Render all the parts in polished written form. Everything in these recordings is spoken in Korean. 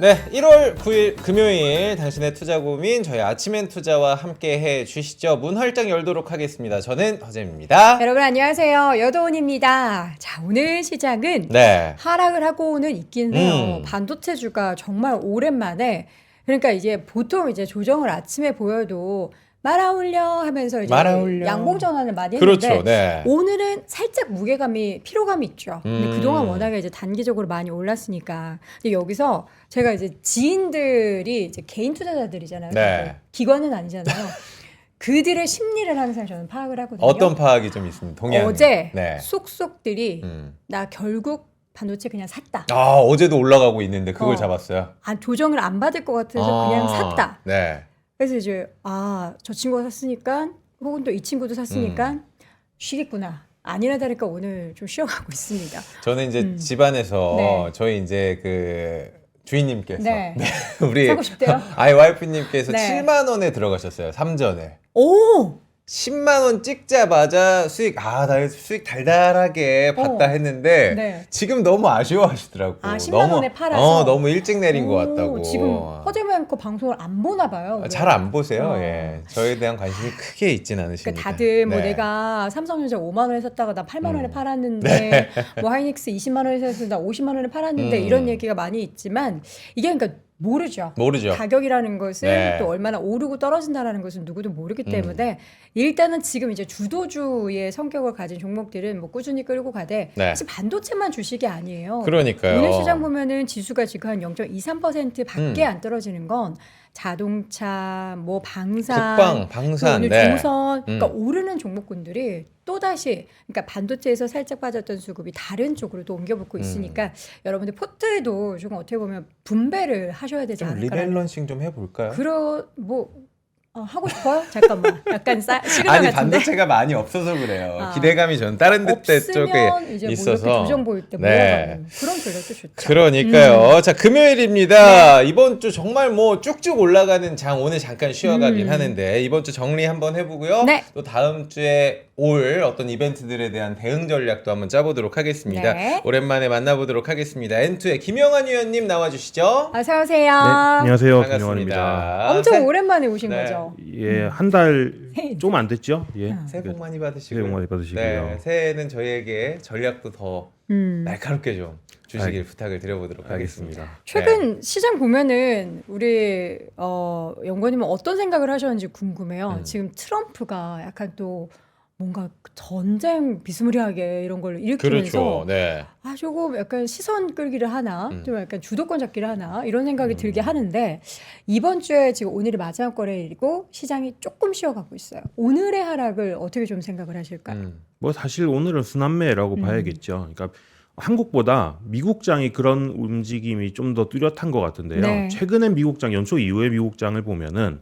네, 1월 9일 금요일 당신의 투자 고민 저희 아침엔 투자와 함께 해 주시죠. 문 활짝 열도록 하겠습니다. 저는 허재입니다. 여러분 안녕하세요. 여도은입니다. 자, 오늘 시장은 네. 하락을 하고는 있긴 해요. 반도체주가 정말 오랜만에 그러니까 이제 보통 이제 조정을 아침에 보여도 말아올려 하면서 이제 말아올려. 양봉 전환을 많이 했는데 그렇죠. 네. 오늘은 살짝 무게감이 피로감이 있죠. 근데 그동안 음. 워낙에 이제 단기적으로 많이 올랐으니까 근데 여기서 제가 이제 지인들이 이제 개인 투자자들이잖아요. 네. 기관은 아니잖아요. 그들의 심리를 항상 저는 파악을 하거든요. 어떤 파악이 좀 있습니다. 동향. 어제 네. 쏙쏙들이 음. 나 결국 반도체 그냥 샀다. 아, 어제도 올라가고 있는데 그걸 어. 잡았어요. 조정을 안 받을 것 같아서 그냥 샀다. 네. 그래서 이제 저 친구가 샀으니까 혹은 또 이 친구도 샀으니까 쉬겠구나. 아니나 다를까 오늘 좀 쉬어가고 있습니다. 저는 이제 집안에서 네. 저희 이제 그 주인님께서 네. 우리 사고 싶대요? 아이 와이프님께서 네. 7만 원에 들어가셨어요. 3전에. 오! 10만 원 찍자마자 수익 나 수익 달달하게 봤다 했는데 네. 지금 너무 아쉬워하시더라고. 10만 원에 팔아서? 너무 일찍 내린 것 오, 같다고. 지금 허재만 거 방송을 안 보나 봐요. 잘 안 보세요. 어. 예. 저에 대한 관심이 크게 있진 않으십니다. 그러니까 다들 뭐 네. 내가 삼성전자 5만 원에 샀다가 나 8만 원에 팔았는데 뭐 하이닉스 20만 원에 샀을 나 50만 원에 팔았는데 이런 얘기가 많이 있지만 이게 그러니까 모르죠. 가격이라는 것은 네. 또 얼마나 오르고 떨어진다라는 것은 누구도 모르기 때문에 일단은 지금 이제 주도주의 성격을 가진 종목들은 뭐 꾸준히 끌고 가되 네. 사실 반도체만 주식이 아니에요. 그러니까요. 오늘 시장 보면은 지수가 지금 한 0.23% 밖에 안 떨어지는 건 자동차, 뭐 방산, 국방, 방산, 오늘 네. 조선, 그러니까 오르는 종목군들이 또 다시 그러니까 반도체에서 살짝 빠졌던 수급이 다른 쪽으로 또 옮겨붙고 있으니까 여러분들 포트에도 조금 어떻게 보면 분배를 하셔야 되지 좀 않을까라는. 리밸런싱 좀 해볼까요? 하고 싶어요? 잠깐만. 약간 시그널 아니 같은데. 반도체가 많이 없어서 그래요. 기대감이 저는 다른 데 쪽에 없으면 이제 뭐 있어서. 이렇게 조정 보일 때 몰아가는 그런 전략도 좋죠. 그러니까요. 자, 금요일입니다. 이번 주 정말 뭐 쭉쭉 올라가는 장 오늘 잠깐 쉬어가긴 하는데 이번 주 정리 한번 해보고요. 네. 또 다음 주에 올 어떤 이벤트들에 대한 대응 전략도 한번 짜보도록 하겠습니다. 네. 오랜만에 만나보도록 하겠습니다. N2의 김영환 위원님 나와주시죠. 어서 오세요. 네, 안녕하세요. 반갑습니다. 김영환입니다. 엄청 오랜만에 오신 네. 거죠. 예, 한 달 좀 안 됐죠? 예. 새해 복 많이 받으시고요. 새해 복 많이 받으시고요. 네, 새해에는 저희에게 전략도 더 날카롭게 좀 주시길 부탁을 드려보도록 하겠습니다. 최근 시장 보면은 우리 연구원님은 어떤 생각을 하셨는지 궁금해요. 지금 트럼프가 약간 또 뭔가 전쟁 비스무리하게 이런 걸 일으키면서 그렇죠. 네. 조금 약간 시선 끌기를 하나, 좀 약간 주도권 잡기를 하나 이런 생각이 들게 하는데 이번 주에 지금 오늘이 마지막 거래일이고 시장이 조금 쉬어가고 있어요. 오늘의 하락을 어떻게 좀 생각을 하실까요? 뭐 사실 오늘은 순환매라고 봐야겠죠. 그러니까 한국보다 미국장이 그런 움직임이 좀 더 뚜렷한 것 같은데요. 네. 최근에 미국장 연초 이후의 미국장을 보면은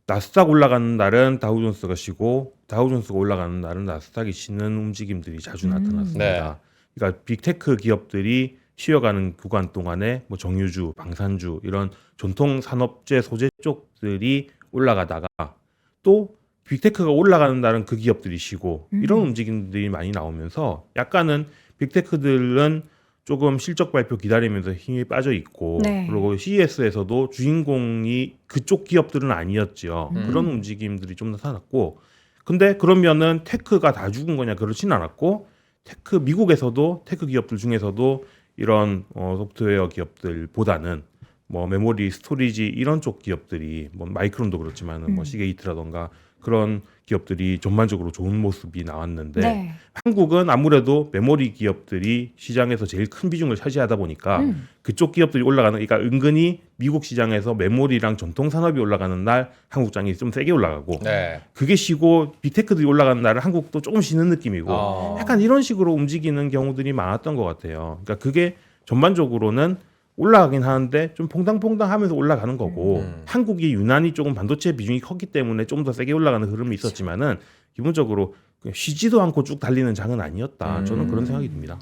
나스닥 올라가는 날은 다우존스가 쉬고 다우존스가 올라가는 날은 나스닥이 쉬는 움직임들이 자주 나타났습니다. 네. 그러니까 빅테크 기업들이 쉬어가는 구간 동안에 뭐 정유주, 방산주 이런 전통 산업재 소재 쪽들이 올라가다가 또 빅테크가 올라가는 날은 그 기업들이 쉬고 이런 움직임들이 많이 나오면서 약간은 빅테크들은 조금 실적 발표 기다리면서 힘이 빠져 있고 네. 그리고 CES에서도 주인공이 그쪽 기업들은 아니었죠. 그런 움직임들이 좀 나타났고 근데 그러면은 테크가 다 죽은 거냐 그렇진 않았고 미국에서도 테크 기업들 중에서도 이런 소프트웨어 기업들보다는 뭐 메모리, 스토리지 이런 쪽 기업들이 뭐 마이크론도 그렇지만은 뭐 시게이트라던가 그런 기업들이 전반적으로 좋은 모습이 나왔는데 네. 한국은 아무래도 메모리 기업들이 시장에서 제일 큰 비중을 차지하다 보니까 그쪽 기업들이 올라가는 그러니까 은근히 미국 시장에서 메모리랑 전통 산업이 올라가는 날 한국장이 좀 세게 올라가고 네. 그게 쉬고 빅테크들이 올라가는 날은 한국도 조금 쉬는 느낌이고 약간 이런 식으로 움직이는 경우들이 많았던 것 같아요. 그러니까 그게 전반적으로는 올라가긴 하는데 좀 퐁당퐁당하면서 올라가는 거고 한국이 유난히 조금 반도체 비중이 컸기 때문에 좀 더 세게 올라가는 흐름이 있었지만은 기본적으로 그냥 쉬지도 않고 쭉 달리는 장은 아니었다. 저는 그런 생각이 듭니다.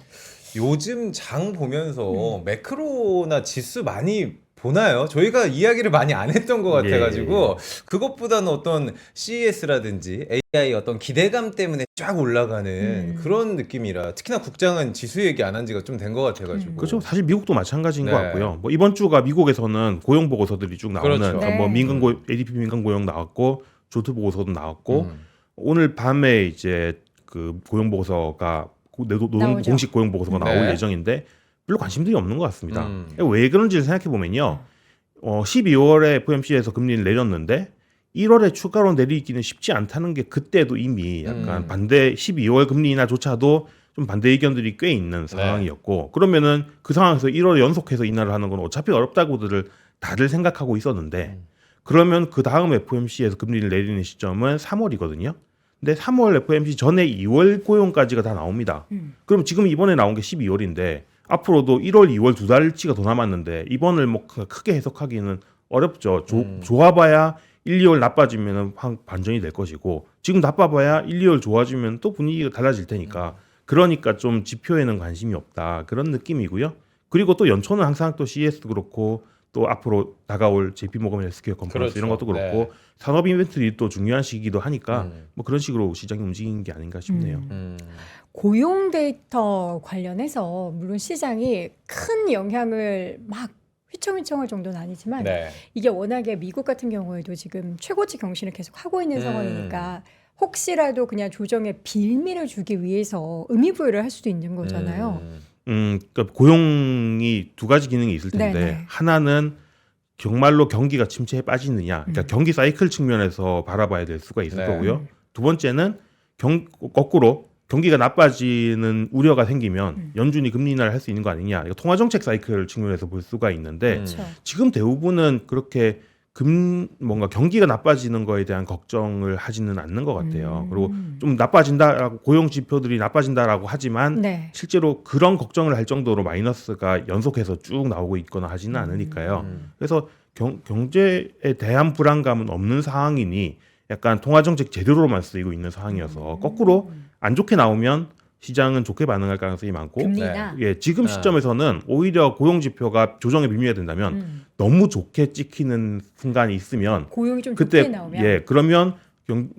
요즘 장 보면서 매크로나 지수 많이 보나요? 저희가 이야기를 많이 안 했던 것 예. 같아가지고 그것보다는 어떤 CES라든지 AI 어떤 기대감 때문에 쫙 올라가는 그런 느낌이라 특히나 국장은 지수 얘기 안 한 지가 좀 된 것 같아가지고 그렇죠. 사실 미국도 마찬가지인 네. 것 같고요. 뭐 이번 주가 미국에서는 고용 보고서들이 쭉 나오는 그렇죠. 그러니까 뭐 네. ADP 민간 고용 나왔고 조트 보고서도 나왔고 음. 오늘 밤에 이제 그 고용 보고서가 노동 나오죠. 공식 고용 보고서가 나올 네. 예정인데 별로 관심들이 없는 것 같습니다. 음. 왜 그런지를 생각해 보면요. 12월에 FOMC에서 금리를 내렸는데 1월에 추가로 내리기는 쉽지 않다는 게 그때도 이미 약간 반대 12월 금리 인하조차도 좀 반대 의견들이 꽤 있는 상황이었고 그러면은 그 상황에서 1월에 연속해서 인하를 하는 건 어차피 어렵다고들 다들 생각하고 있었는데 그러면 그 다음 FOMC에서 금리를 내리는 시점은 3월이거든요. 근데 3월 FOMC 전에 2월 고용까지가 다 나옵니다. 그럼 지금 이번에 나온 게 12월인데 앞으로도 1월, 2월 두 달치가 더 남았는데 이번을 뭐 크게 해석하기는 어렵죠. 좋아봐야 1, 2월 나빠지면 반전이 될 것이고 지금 나빠봐야 1, 2월 좋아지면 또 분위기가 달라질 테니까 그러니까 좀 지표에는 관심이 없다 그런 느낌이고요. 그리고 또 연초는 항상 또 CES도 그렇고 또 앞으로 다가올 JP모건 헬스케어 컨퍼런스 그렇죠. 이런 것도 그렇고 네. 산업 이벤트들이 또 중요한 시기이기도 하니까 뭐 그런 식으로 시장이 움직이는 게 아닌가 싶네요. 고용 데이터 관련해서 물론 시장이 큰 영향을 막 휘청휘청할 정도는 아니지만 네. 이게 워낙에 미국 같은 경우에도 지금 최고치 경신을 계속 하고 있는 상황이니까 혹시라도 그냥 조정에 빌미를 주기 위해서 의미 부여를 할 수도 있는 거잖아요. 그러니까 고용이 두 가지 기능이 있을 텐데 네네. 하나는 정말로 경기가 침체에 빠지느냐, 그러니까 경기 사이클 측면에서 바라봐야 될 수가 있을 네. 거고요. 두 번째는 거꾸로 경기가 나빠지는 우려가 생기면 연준이 금리 인하를 할 수 있는 거 아니냐, 이거 통화정책 사이클 측면에서 볼 수가 있는데 그렇죠. 지금 대부분은 그렇게 뭔가 경기가 나빠지는 거에 대한 걱정을 하지는 않는 것 같아요. 그리고 좀 나빠진다라고 고용 지표들이 나빠진다라고 하지만 네. 실제로 그런 걱정을 할 정도로 마이너스가 연속해서 쭉 나오고 있거나 하지는 않으니까요. 그래서 경제에 대한 불안감은 없는 상황이니 약간 통화정책 제대로만 쓰이고 있는 상황이어서 거꾸로 안 좋게 나오면 시장은 좋게 반응할 가능성이 많고 금리나 예, 지금 시점에서는 오히려 고용 지표가 조정의 빌미가 된다면 너무 좋게 찍히는 순간이 있으면 고용이 좀 그때 좋게 나오면 예, 그러면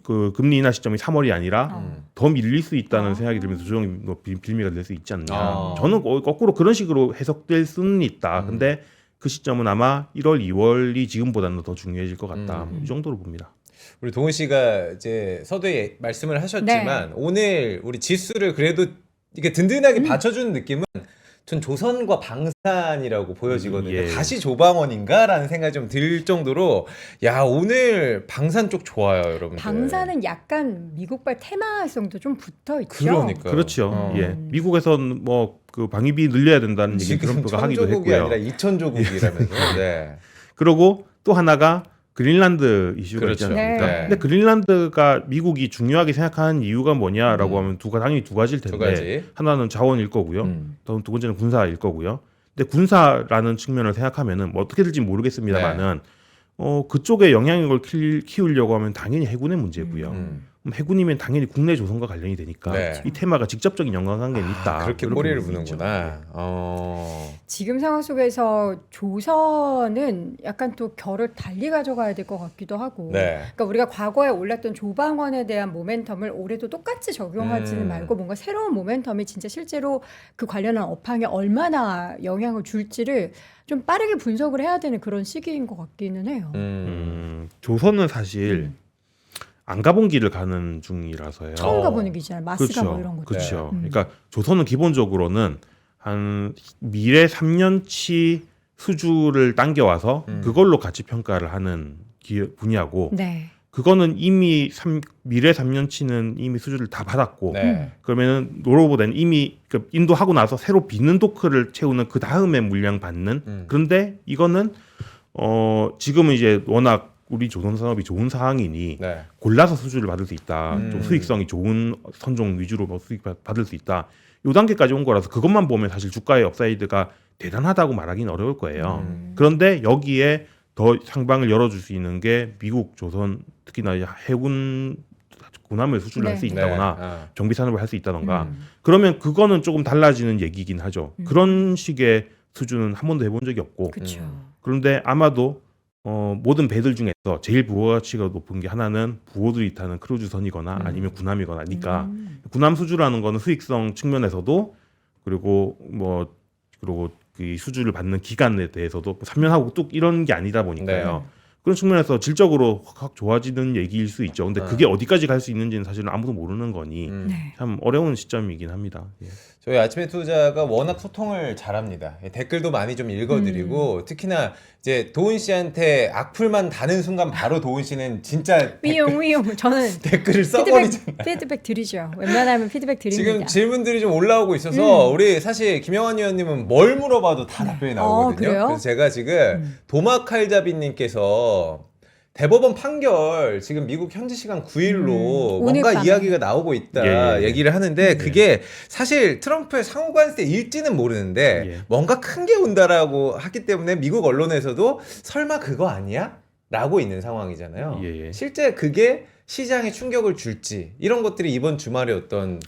그 금리 인하 시점이 3월이 아니라 더 밀릴 수 있다는 생각이 들면서 조정의 빌미가 될 수 있지 않느냐. 저는 거꾸로 그런 식으로 해석될 수는 있다. 근데 그 시점은 아마 1월, 2월이 지금보다는 더 중요해질 것 같다. 이 정도로 봅니다. 우리 동훈 씨가 이제 서두에 말씀을 하셨지만 오늘 우리 지수를 그래도 이게 든든하게 받쳐주는 느낌은 전 조선과 방산이라고 보여지거든요. 예. 다시 조방원인가라는 생각이 좀 들 정도로 야 오늘 방산 쪽 좋아요, 여러분들. 방사는 약간 미국발 테마성도 좀 붙어 있죠. 그러니까 그렇죠. 예, 미국에서는 뭐 그 방위비 늘려야 된다는 얘기 지금 트럼프가 하기도 천조국이 했고요. 아니라 2천조국이라면서. 네. 그리고 또 하나가 그린란드 이슈가 그렇죠. 있지 않습니까? 네. 근데 그린란드가 미국이 중요하게 생각하는 이유가 뭐냐라고 하면 당연히 두 가지일 텐데 두 가지. 하나는 자원일 거고요. 또 두 번째는 군사일 거고요. 근데 군사라는 측면을 생각하면은 뭐 어떻게 될지 모르겠습니다만은 그쪽에 영향력을 키우려고 하면 당연히 해군의 문제고요. 그럼 해군이면 당연히 국내 조선과 관련이 되니까 네. 이 테마가 직접적인 연관관계는 있다. 그렇게 그렇게 꼬리를 볼 수 있죠. 무는구나. 지금 상황 속에서 조선은 약간 또 결을 달리 가져가야 될 것 같기도 하고. 네. 그러니까 우리가 과거에 올랐던 조방원에 대한 모멘텀을 올해도 똑같이 적용하지는 말고 뭔가 새로운 모멘텀이 진짜 실제로 그 관련한 업황에 얼마나 영향을 줄지를 좀 빠르게 분석을 해야 되는 그런 시기인 것 같기는 해요. 조선은 사실 안 가본 길을 가는 중이라서요. 처음 가보는 기잖아요. 마스가 뭐 이런 것들. 그렇죠. 그러니까 조선은 기본적으로는 한 미래 3년치 수주를 당겨와서 그걸로 가치 평가를 하는 분야고 네. 그거는 이미 미래 3년치는 이미 수주를 다 받았고 네. 그러면은 노로보다는 이미 인도하고 나서 새로 비는 도크를 채우는 그 다음에 물량 받는 그런데 이거는 지금은 이제 워낙 우리 조선 산업이 좋은 상황이니 네. 골라서 수주를 받을 수 있다. 좀 수익성이 좋은 선종 위주로 수익 받을 수 있다. 요 단계까지 온 거라서 그것만 보면 사실 주가의 업사이드가 대단하다고 말하기는 어려울 거예요. 그런데 여기에 더 상방을 열어줄 수 있는 게 미국, 조선, 특히나 해군 군함을 수주를 할 수 네. 있다거나 정비 산업을 할 수 있다던가 그러면 그거는 조금 달라지는 얘기긴 하죠. 그런 식의 수주는 한 번도 해본 적이 없고 그렇죠. 그런데 아마도 모든 배들 중에서 제일 부가가치가 높은 게 하나는 부호들이 타는 크루즈선이거나 아니면 군함이거나니까 군함 수주라는 거는 수익성 측면에서도 그리고 그리고 그 수주를 받는 기간에 대해서도 3년하고 뚝 이런 게 아니다 보니까요. 네. 그런 측면에서 질적으로 확 좋아지는 얘기일 수 있죠. 근데 아. 그게 어디까지 갈 수 있는지는 사실은 아무도 모르는 거니 네. 참 어려운 시점이긴 합니다. 예. 저희 아침에 투자가 워낙 소통을 잘합니다. 댓글도 많이 좀 읽어드리고 특히나 이제 도훈 씨한테 악플만 다는 순간 바로 도훈 씨는 진짜 위용 저는 댓글을 써버리잖아요. 피드백 드리죠. 웬만하면 피드백 드립니다. 지금 질문들이 좀 올라오고 있어서 우리 사실 김영환 의원님은 뭘 물어봐도 다 답변이 나오거든요. 그래요? 그래서 제가 지금 도마칼자비님께서 대법원 판결 지금 미국 현지 시간 9일로 오늘 뭔가 밤에. 이야기가 나오고 있다 예. 얘기를 하는데 그게 사실 트럼프의 상호관세 일지는 모르는데 예. 뭔가 큰 게 온다라고 하기 때문에 미국 언론에서도 설마 그거 아니야? 라고 있는 상황이잖아요. 예. 실제 그게 시장에 충격을 줄지 이런 것들이 이번 주말에 어떤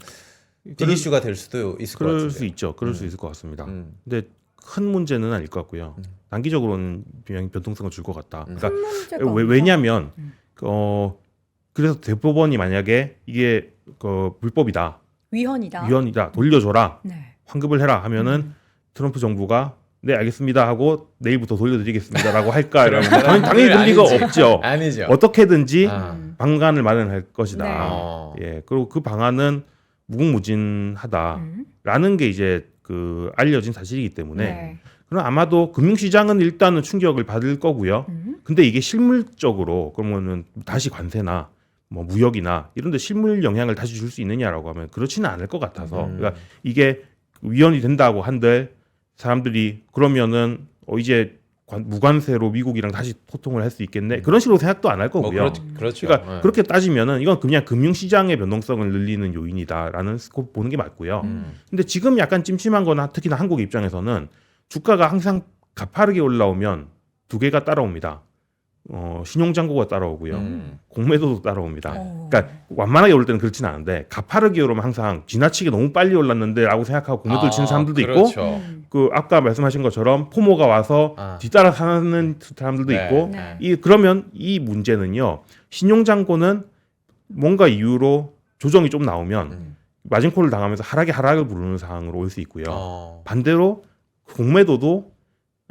빅 이슈가 될 수도 있을 것 같은데. 그럴 수 있죠. 그럴 수 있을 것 같습니다. 음. 근데 큰 문제는 아닐 것 같고요. 단기적으로는 분명히 변동성을 줄 것 같다. 그러니까 문제가 없다. 왜냐하면 그래서 대법원이 만약에 이게 불법이다, 위헌이다. 위헌이다, 돌려줘라, 네. 환급을 해라 하면은 트럼프 정부가 네 알겠습니다 하고 내일부터 돌려드리겠습니다라고 할까? 이러면 당연히 될 리가 아니지. 없죠. 아니죠. 어떻게든지 아. 방안을 마련할 것이다. 네. 어. 예, 그리고 그 방안은 무궁무진하다라는 게 이제 그 알려진 사실이기 때문에 네. 그럼 아마도 금융시장은 일단은 충격을 받을 거고요. 근데 이게 실물적으로 그러면은 다시 관세나 뭐 무역이나 이런 데 실물 영향을 다시 줄 수 있느냐라고 하면 그렇지는 않을 것 같아서 그러니까 이게 위헌이 된다고 한들 사람들이 그러면은 이제 무관세로 미국이랑 다시 소통을 할 수 있겠네 그런 식으로 생각도 안 할 거고요. 그렇죠. 그러니까 네. 그렇게 따지면은 이건 그냥 금융시장의 변동성을 늘리는 요인이다라는 스코프 보는 게 맞고요. 근데 지금 약간 찜찜한 거나 특히나 한국 입장에서는 주가가 항상 가파르게 올라오면 두 개가 따라옵니다. 신용장고가 따라오고요. 공매도도 따라옵니다. 그러니까 완만하게 오를 때는 그렇진 않은데 가파르게 오르면 항상 지나치게 너무 빨리 올랐는데라고 생각하고 공매도를 치는 사람들도 있고 그렇죠. 그 아까 말씀하신 것처럼 포모가 와서 뒤따라 사는 사람들도 네. 있고 네. 그러면 이 문제는요. 신용장고는 뭔가 이유로 조정이 좀 나오면 마진콜을 당하면서 하락을 부르는 상황으로 올 수 있고요. 반대로 공매도도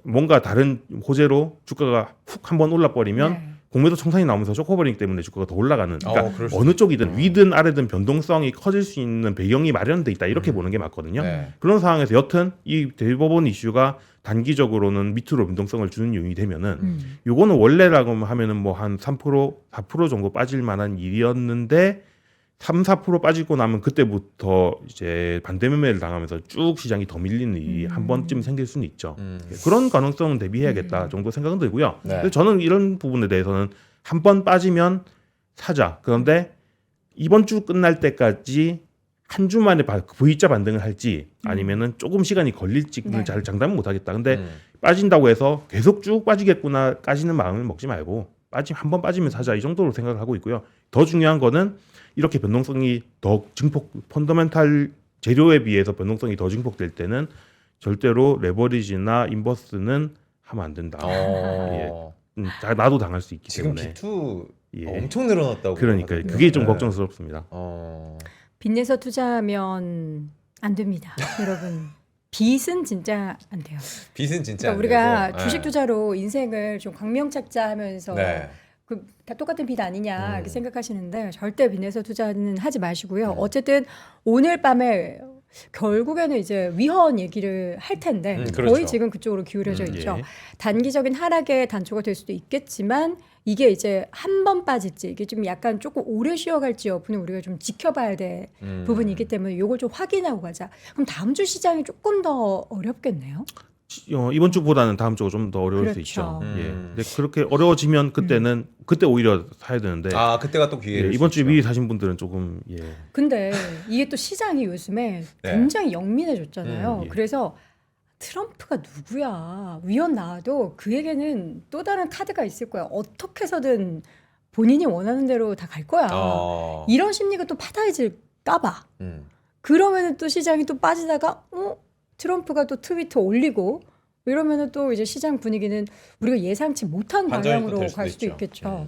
뭔가 다른 호재로 주가가 훅 한번 올라버리면 네. 공매도 청산이 나오면서 쇼커버링 때문에 주가가 더 올라가는 그러니까 그럴 수 어느 쪽이든 위든 아래든 변동성이 커질 수 있는 배경이 마련돼 있다 이렇게 보는 게 맞거든요. 네. 그런 상황에서 여튼 이 대법원 이슈가 단기적으로는 밑으로 변동성을 주는 요인이 되면은 요거는 원래라고 하면은 뭐 한 3% 4% 정도 빠질 만한 일이었는데 3, 4% 빠지고 나면 그때부터 이제 반대 매매를 당하면서 쭉 시장이 더 밀리는 일이 한 번쯤 생길 수는 있죠. 그런 가능성은 대비해야겠다 정도 생각은 들고요. 네. 근데 저는 이런 부분에 대해서는 한 번 빠지면 사자. 그런데 이번 주 끝날 때까지 한 주 만에 V자 반등을 할지 아니면은 조금 시간이 걸릴지는 네. 잘 장담은 못하겠다. 근데 빠진다고 해서 계속 쭉 빠지겠구나까지는 마음을 먹지 말고 한 번 빠지면 사자 이 정도로 생각을 하고 있고요. 더 중요한 거는 이렇게 변동성이 더 펀더멘탈 재료에 비해서 변동성이 더 증폭될 때는 절대로 레버리지나 인버스는 하면 안 된다. 나도 당할 수 있기 지금 때문에. B2 예. 엄청 늘어났다고. 그러니까 하거든요. 그게 좀 네. 걱정스럽습니다. 빚내서 투자하면 안 됩니다, 여러분. 빚은 진짜 안 돼요. 빚은 진짜 그러니까 안 우리가 되고. 주식 네. 투자로 인생을 좀 광명찾자하면서 네. 다 똑같은 빚 아니냐 이렇게 생각하시는데 절대 빚내서 투자는 하지 마시고요. 어쨌든 오늘 밤에 결국에는 이제 위헌 얘기를 할 텐데 그렇죠. 거의 지금 그쪽으로 기울여져 있죠. 예. 단기적인 하락의 단초가 될 수도 있겠지만 이게 이제 한 번 빠질지 이게 좀 약간 조금 오래 쉬어갈지 여부는 우리가 좀 지켜봐야 될 부분이기 때문에 이걸 좀 확인하고 가자. 그럼 다음 주 시장이 조금 더 어렵겠네요. 이번 주보다는 다음 주가 좀 더 어려울 수 그렇죠. 있죠. 예. 근데 그렇게 어려워지면 그때 오히려 사야 되는데 그때가 또 기회를. 이번 주에 수 있죠. 미리 사신 분들은 조금 근데 이게 또 시장이 요즘에 네. 굉장히 영민해졌잖아요. 예. 그래서 트럼프가 누구야? 위헌 나와도 그에게는 또 다른 카드가 있을 거야. 어떻게 해서든 본인이 원하는 대로 다 갈 거야. 이런 심리가 또 파다해질까 봐. 그러면은 또 시장이 또 빠지다가 트럼프가 또 트위터 올리고 이러면은 또 이제 시장 분위기는 우리가 예상치 못한 반전이 또 방향으로 될 수도 갈 수도 있죠. 있겠죠.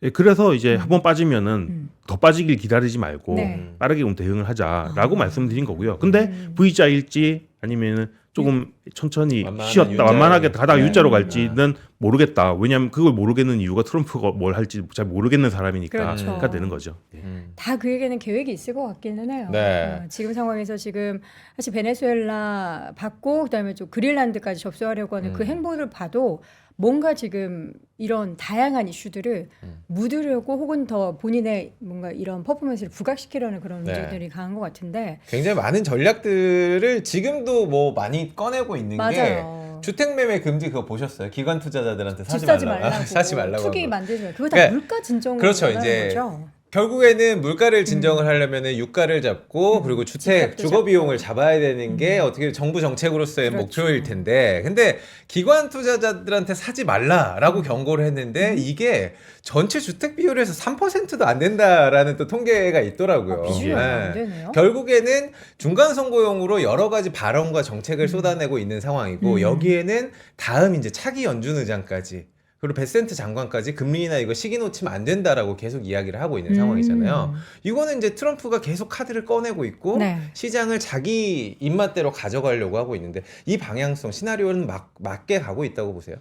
예, 그래서 이제 한번 빠지면은 음. 더 빠지길 기다리지 말고 네. 빠르게 좀 대응을 하자라고 아. 말씀드린 거고요. 근데 V자일지 아니면은 조금 천천히 완만한 쉬었다 U자로 완만하게 가다가 네. U자로 갈지는 모르겠다. 왜냐하면 그걸 모르겠는 이유가 트럼프가 뭘 할지 잘 모르겠는 사람이니까 그렇죠. 가 되는 거죠. 예. 다 그에게는 계획이 있을 것 같기는 해요. 네. 지금 상황에서 지금 사실 베네수엘라 받고 그다음에 좀 그린란드까지 접수하려고 하는 그 행보를 봐도 뭔가 지금 이런 다양한 이슈들을 묻으려고 혹은 더 본인의 뭔가 이런 퍼포먼스를 부각시키려는 그런 네. 움직임들이 강한 것 같은데 굉장히 많은 전략들을 지금도 뭐 많이 꺼내고 있는 게 맞아요. 주택 매매 금지 그거 보셨어요? 기관 투자자들한테 집 사지 사지 말라고. 말라고, 사지 말라고. 투기 한 거. 만들지 말고 그거 다 그러니까 물가 진정으로 그렇죠. 원하는 이제 거죠. 결국에는 물가를 진정을 하려면은 유가를 잡고 그리고 주택 집값도 주거 비용을 잡고. 잡아야 되는 게 어떻게 정부 정책으로서의 그렇죠. 목표일 텐데 근데 기관 투자자들한테 사지 말라라고 경고를 했는데 이게 전체 주택 비율에서 3%도 안 된다라는 또 통계가 있더라고요. 비중이 네. 얼마 안 되네요. 결국에는 중간 선거용으로 여러 가지 발언과 정책을 쏟아내고 있는 상황이고 여기에는 다음 이제 차기 연준 의장까지 그리고 베센트 장관까지 금리나 이거 시기 놓치면 안 된다라고 계속 이야기를 하고 있는 상황이잖아요. 이거는 이제 트럼프가 계속 카드를 꺼내고 있고 네. 시장을 자기 입맛대로 가져가려고 하고 있는데 이 방향성 시나리오는 맞게 가고 있다고 보세요?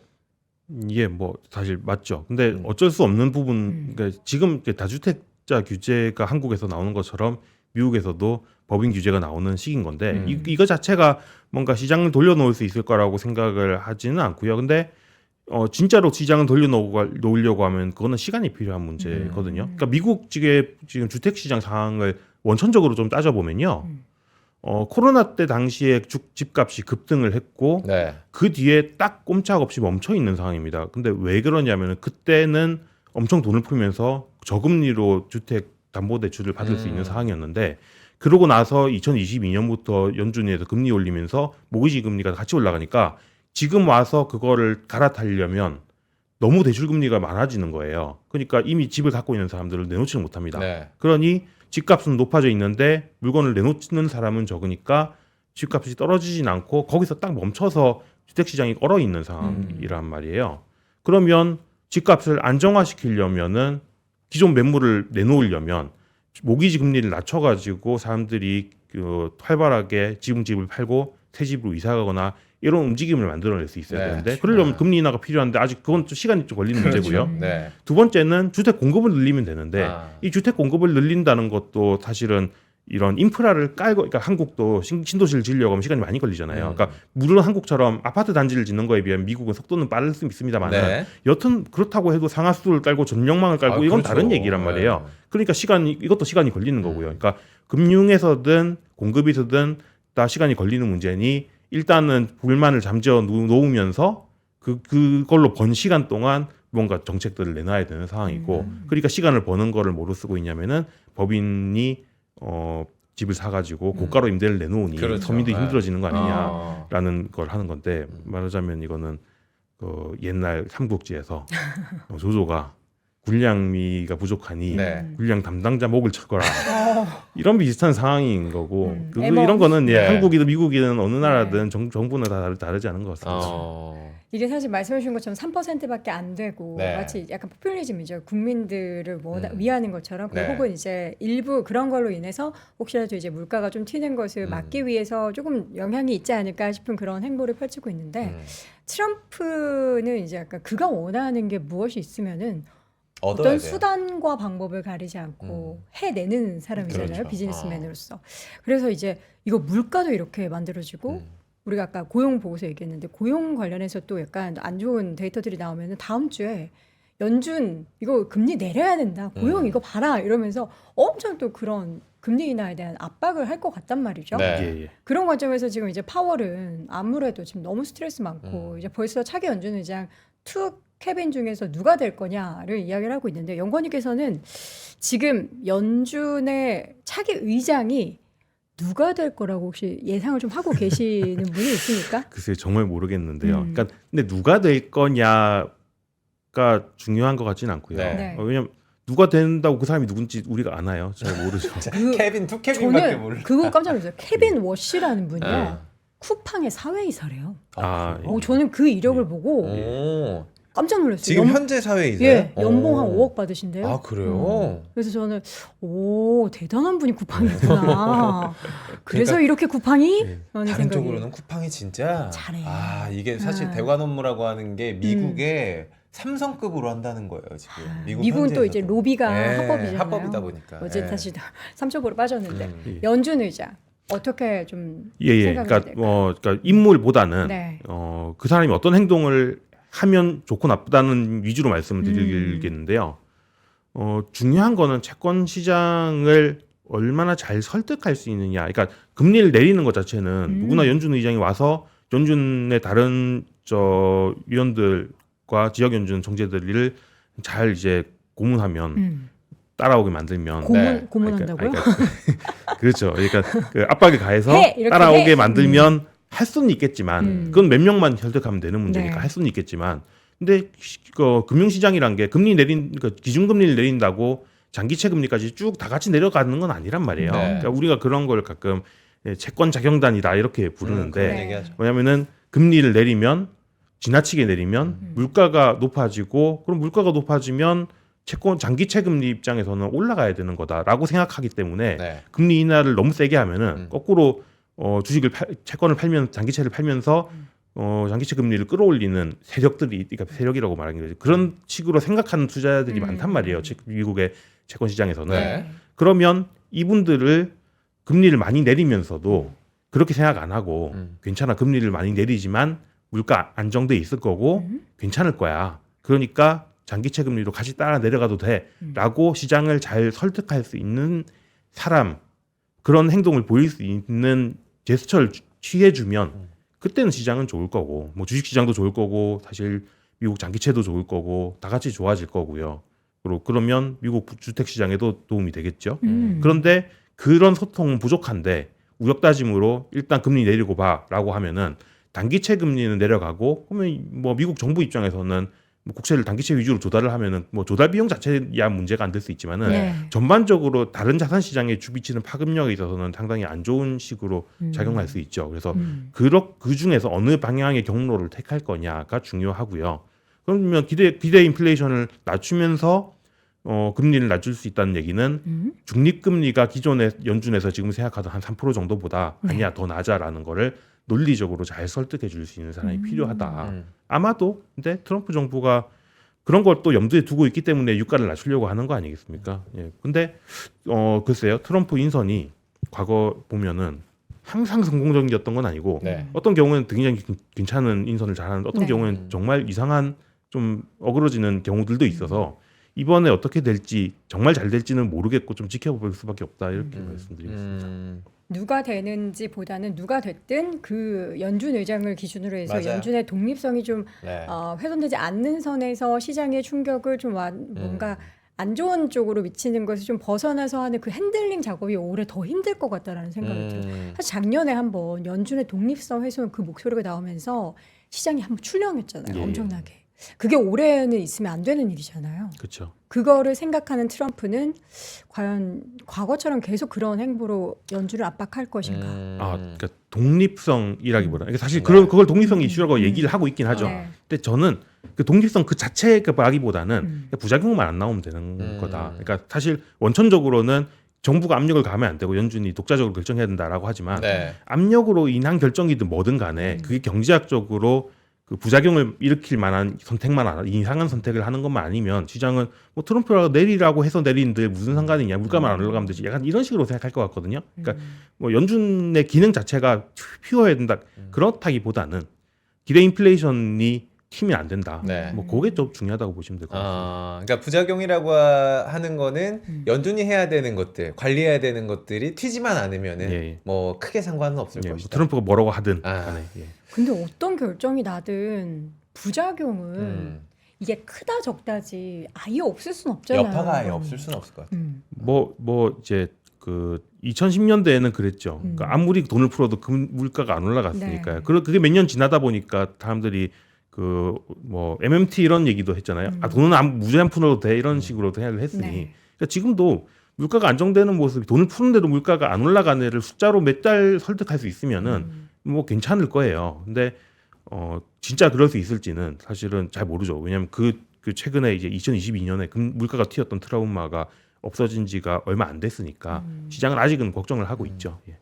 이게 뭐 사실 맞죠. 근데 어쩔 수 없는 부분, 그러니까 지금 다주택자 규제가 한국에서 나오는 것처럼 미국에서도 법인 규제가 나오는 시기인 건데 이거 자체가 뭔가 시장을 돌려놓을 수 있을 거라고 생각을 하지는 않고요. 근데 진짜로 시장을 돌려놓으려고 하면 그거는 시간이 필요한 문제거든요. 그러니까 미국 지금 주택 시장 상황을 원천적으로 좀 따져보면요. 코로나 때 당시에 집값이 급등을 했고 네. 그 뒤에 딱 꼼짝없이 멈춰 있는 상황입니다. 근데 왜 그러냐면 그때는 엄청 돈을 풀면서 저금리로 주택 담보대출을 받을 수 있는 상황이었는데 그러고 나서 2022년부터 연준에서 금리 올리면서 모기지 금리가 같이 올라가니까 지금 와서 그거를 갈아타려면 너무 대출 금리가 많아지는 거예요. 그러니까 이미 집을 갖고 있는 사람들을 내놓지를 못합니다. 네. 그러니 집값은 높아져 있는데 물건을 내놓는 사람은 적으니까 집값이 떨어지진 않고 거기서 딱 멈춰서 주택시장이 얼어 있는 상황이란 말이에요. 그러면 집값을 안정화시키려면은 기존 매물을 내놓으려면 모기지 금리를 낮춰가지고 사람들이 활발하게 지금 집을 팔고 새 집으로 이사가거나 이런 움직임을 만들어낼 수 있어야 네. 되는데 그러려면 금리 인하가 필요한데 아직 그건 좀 시간이 좀 걸리는 문제고요. 네. 두 번째는 주택 공급을 늘리면 되는데 아. 이 주택 공급을 늘린다는 것도 사실은 이런 인프라를 깔고 그러니까 한국도 신도시를 지으려고 하면 시간이 많이 걸리잖아요. 그러니까 물론 한국처럼 아파트 단지를 짓는 거에 비하면 미국은 속도는 빠를 수 있습니다만 네. 여튼 그렇다고 해도 상하수를 깔고 전력망을 깔고 이건 그렇죠. 다른 얘기란 말이에요. 네. 그러니까 이것도 시간이 걸리는 거고요. 그러니까 금융에서든 공급에서든 다 시간이 걸리는 문제니 일단은 불만을 잠재워 놓으면서 그걸로 번 시간 동안 뭔가 정책들을 내놔야 되는 상황이고 그러니까 시간을 버는 거를 뭐로 쓰고 있냐면은 법인이 집을 사가지고 고가로 임대를 내놓으니 그렇죠. 서민들이 네. 힘들어지는 거 아. 아니냐라는 걸 하는 건데 말하자면 이거는 옛날 삼국지에서 조조가 군량미가 부족하니 네. 군량 담당자 목을 쳐거라 이런 비슷한 상황인 거고 애먹. 이런 거는 네. 한국이든 미국이든 어느 나라든 정부는 다 다르지 않은 것 같습니다. 이게 사실 말씀해 주신 것처럼 3%밖에 안 되고 네. 마치 약간 포퓰리즘이죠. 국민들을 위하는 것처럼 네. 혹은 이제 일부 그런 걸로 인해서 혹시라도 이제 물가가 좀 튀는 것을 막기 위해서 조금 영향이 있지 않을까 싶은 그런 행보를 펼치고 있는데 트럼프는 이제 약간 그가 원하는 게 무엇이 있으면은 얻어야 어떤 돼요. 수단과 방법을 가리지 않고 해내는 사람이잖아요. 그렇죠. 비즈니스맨으로서. 그래서 이제 이거 물가도 이렇게 만들어지고 우리가 아까 고용 보고서 얘기했는데 고용 관련해서 또 약간 안 좋은 데이터들이 나오면은 다음 주에 연준 이거 금리 내려야 된다. 고용 이거 봐라 이러면서 엄청 또 그런 금리 인하에 대한 압박을 할 것 같단 말이죠. 네. 예. 그런 관점에서 지금 이제 파월은 아무래도 지금 너무 스트레스 많고 이제 벌써 차기 연준 의장 투 캐빈 중에서 누가 될 거냐를 이야기를 하고 있는데 연구원님께서는 지금 연준의 차기 의장이 누가 될 거라고 혹시 예상을 좀 하고 계시는 분이 있습니까? 글쎄 정말 모르겠는데요. 그러니까 근데 누가 될 거냐가 중요한 것 같지는 않고요. 네. 왜냐면 누가 된다고 그 사람이 누군지 우리가 아나요? 잘 모르죠. 그 케빈 투 케빈밖에 몰라. 저는 그거 깜짝 놀랐어요. 케빈 워시라는 분이요. 쿠팡의 사회이사래요. 아, 그래요? 저는 그 이력을 네. 보고 오. 깜짝 놀랐어요. 지금 현재 사회이세요? 예, 연봉 한 오. 5억 받으신대요. 아 그래요? 그래서 저는 오 대단한 분이 쿠팡이구나. 그래서 그러니까 이렇게 쿠팡이 네. 라는 다른 생각이. 쪽으로는 쿠팡이 진짜 잘해. 아 이게 사실 아. 대관 업무라고 하는 게 미국의 삼성급으로 한다는 거예요 지금. 미국 미국은 또 이제 현지에서도. 로비가 네, 합법이잖아요. 합법이다 보니까. 어제 예. 다시 3쪽으로 빠졌는데 음. 연준 의장 어떻게 좀 예. 생각이 그러니까 될까요? 그러니까 인물보다는 네. 그 사람이 어떤 행동을 하면 좋고 나쁘다는 위주로 말씀을 드리겠는데요. 중요한 거는 채권 시장을 얼마나 잘 설득할 수 있느냐. 그러니까 금리를 내리는 것 자체는 누구나 연준 의장이 와서 연준의 다른 위원들과 지역 연준 정제들을 잘 이제 고문하면 따라오게 만들면 네. 고문한다고요? 그렇죠. 그러니까 그 압박을 가해서 해! 이렇게 따라오게 해! 만들면 할 수는 있겠지만 그건 몇 명만 설득하면 되는 문제니까 네. 할 수는 있겠지만 근데 금융시장이란 게 그러니까 기준금리를 내린다고 장기채 금리까지 쭉 다 같이 내려가는 건 아니란 말이에요. 네. 그러니까 우리가 그런 걸 가끔 채권 작용단이다 이렇게 부르는데 그런 네. 얘기하죠. 뭐냐면은 금리를 내리면 지나치게 내리면 물가가 높아지고 그럼 물가가 높아지면 장기채 금리 입장에서는 올라가야 되는 거다라고 생각하기 때문에 네. 금리 인하를 너무 세게 하면은 거꾸로 채권을 팔면 장기채를 팔면서 장기채 금리를 끌어올리는 세력들이 그러니까 세력이라고 말하는 거죠. 그런 식으로 생각하는 투자자들이 많단 말이에요. 미국의 채권 시장에서는. 네. 그러면 이분들을 금리를 많이 내리면서도 그렇게 생각 안 하고 괜찮아 금리를 많이 내리지만 물가 안정돼 있을 거고 괜찮을 거야. 그러니까 장기채 금리로 같이 따라 내려가도 돼라고 시장을 잘 설득할 수 있는 사람 그런 행동을 보일 수 있는 제스처를 취해주면 그때는 시장은 좋을 거고 뭐 주식시장도 좋을 거고 사실 미국 장기채도 좋을 거고 다 같이 좋아질 거고요. 그러면 미국 주택시장에도 도움이 되겠죠. 그런데 그런 소통은 부족한데 우역 다짐으로 일단 금리 내리고 봐라고 하면은 단기채 금리는 내려가고 그러면 뭐 미국 정부 입장에서는 뭐 국채를 단기채 위주로 조달을 하면은 뭐 조달 비용 자체야 문제가 안 될 수 있지만은 네. 전반적으로 다른 자산 시장에 주비치는 파급력에 있어서는 상당히 안 좋은 식으로 작용할 수 있죠. 그래서 그 중에서 어느 방향의 경로를 택할 거냐가 중요하고요. 그러면 기대 인플레이션을 낮추면서 금리를 낮출 수 있다는 얘기는 중립금리가 기존의 연준에서 지금 생각하던 한 3% 정도보다 아니야 더 낮아라는 거를 논리적으로 잘 설득해 줄 수 있는 사람이 필요하다. 아마도 근데 트럼프 정부가 그런 걸 또 염두에 두고 있기 때문에 유가를 낮추려고 하는 거 아니겠습니까? 예. 근데 글쎄요. 트럼프 인선이 과거 보면은 항상 성공적이었던 건 아니고 네. 어떤 경우는 굉장히 괜찮은 인선을 잘하는데 어떤 네. 경우는 정말 이상한 좀 어그러지는 경우들도 있어서 이번에 어떻게 될지 정말 잘 될지는 모르겠고 좀 지켜볼 수밖에 없다 이렇게 말씀드리겠습니다. 누가 되는지 보다는 누가 됐든 그 연준 의장을 기준으로 해서 맞아요. 연준의 독립성이 좀 네. 훼손되지 않는 선에서 시장의 충격을 좀 뭔가 안 좋은 쪽으로 미치는 것을 좀 벗어나서 하는 그 핸들링 작업이 올해 더 힘들 것 같다라는 생각이 들어요. 사실 작년에 한번 연준의 독립성 훼손 그 목소리가 나오면서 시장이 한번 출렁였잖아요. 예. 엄청나게. 그게 올해는 있으면 안 되는 일이잖아요. 그렇죠. 그거를 생각하는 트럼프는 과연 과거처럼 계속 그런 행보로 연준을 압박할 것인가. 그러니까 독립성이라기보다 그러니까 사실 네. 그걸 독립성 이슈라고 얘기를 하고 있긴 하죠. 네. 근데 저는 그 독립성 그 자체라기보다는 부작용만 안 나오면 되는 거다. 그러니까 사실 원천적으로는 정부가 압력을 가하면 안 되고 연준이 독자적으로 결정해야 된다라고 하지만 네. 압력으로 인한 결정이든 뭐든 간에 그게 경제학적으로 그 부작용을 일으킬 만한 선택만 하나 이상한 선택을 하는 것만 아니면 시장은 뭐 트럼프라고 내리라고 해서 내리는데 무슨 상관이냐 물가만 안 올라가면 되지 약간 이런 식으로 생각할 것 같거든요. 그러니까 뭐 연준의 기능 자체가 퓨어해야 된다 그렇다기보다는 기대 인플레이션이 튀면 안 된다. 네. 뭐 그게 좀 중요하다고 보시면 될 것 같습니다. 그러니까 부작용이라고 하는 거는 연준이 해야 되는 것들, 관리해야 되는 것들이 튀지만 않으면은 예. 뭐 크게 상관은 없을 예, 뭐 것이다. 트럼프가 뭐라고 하든 아. 간에 예. 근데 어떤 결정이 나든 부작용은 음. 이게 크다 적다지 아예 없을 순 없잖아요. 여파가 아예 없을 수는 없을 것 같아요. 뭐 이제 그 2010년대에는 그랬죠. 그러니까 아무리 돈을 풀어도 물가가 안 올라갔으니까요. 네. 그게 몇 년 지나다 보니까 사람들이 그 뭐 MMT 이런 얘기도 했잖아요. 돈은 무제한 풀어도 돼 이런 식으로 생각을 했으니 네. 그러니까 지금도 물가가 안정되는 모습이 돈을 푸는데도 물가가 안 올라가는 애를 숫자로 몇 달 설득할 수 있으면은 뭐 괜찮을 거예요. 근데 진짜 그럴 수 있을지는 사실은 잘 모르죠. 왜냐하면 그 최근에 이제 2022년에 물가가 튀었던 트라우마가 없어진 지가 얼마 안 됐으니까 시장은 아직은 걱정을 하고 있죠. 예.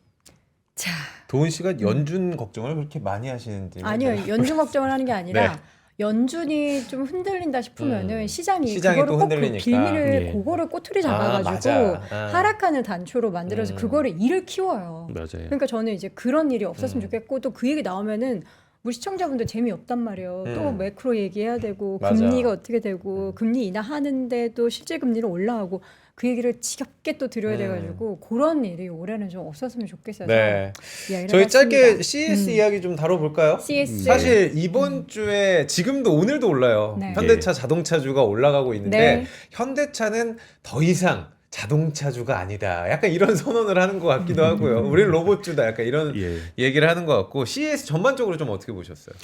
자, 도훈 씨가 연준 걱정을 그렇게 많이 하시는지 아니요. 연준 걱정을 하는 게 아니라 네. 연준이 좀 흔들린다 싶으면은 시장이 시장이 그거를 또 꼭 흔들리니까. 빌미를 예. 그거를 꼬투리 잡아가지고 맞아. 하락하는 단초로 만들어서 음. 그거를 일을 키워요. 맞아요. 그러니까 저는 이제 그런 일이 없었으면 음. 좋겠고 또 그 얘기 나오면은 우리 시청자분들 재미없단 말이에요. 또 음. 매크로 얘기해야 되고 맞아. 금리가 어떻게 되고 금리 인하하는데도 실질 금리는 올라가고 그 얘기를 지겹게 또 드려야 돼가지고 그런 일이 올해는 좀 없었으면 좋겠어서 네. 이야기를 저희 짧게 해봤습니다. CS 이야기 좀 다뤄볼까요? CS 사실 이번 주에 지금도 오늘도 올라요. 네. 현대차 자동차주가 올라가고 있는데 네. 현대차는 더 이상 자동차주가 아니다. 약간 이런 선언을 하는 것 같기도 하고요. 우리는 로봇주다. 약간 이런 예. 얘기를 하는 것 같고 CS 전반적으로 좀 어떻게 보셨어요?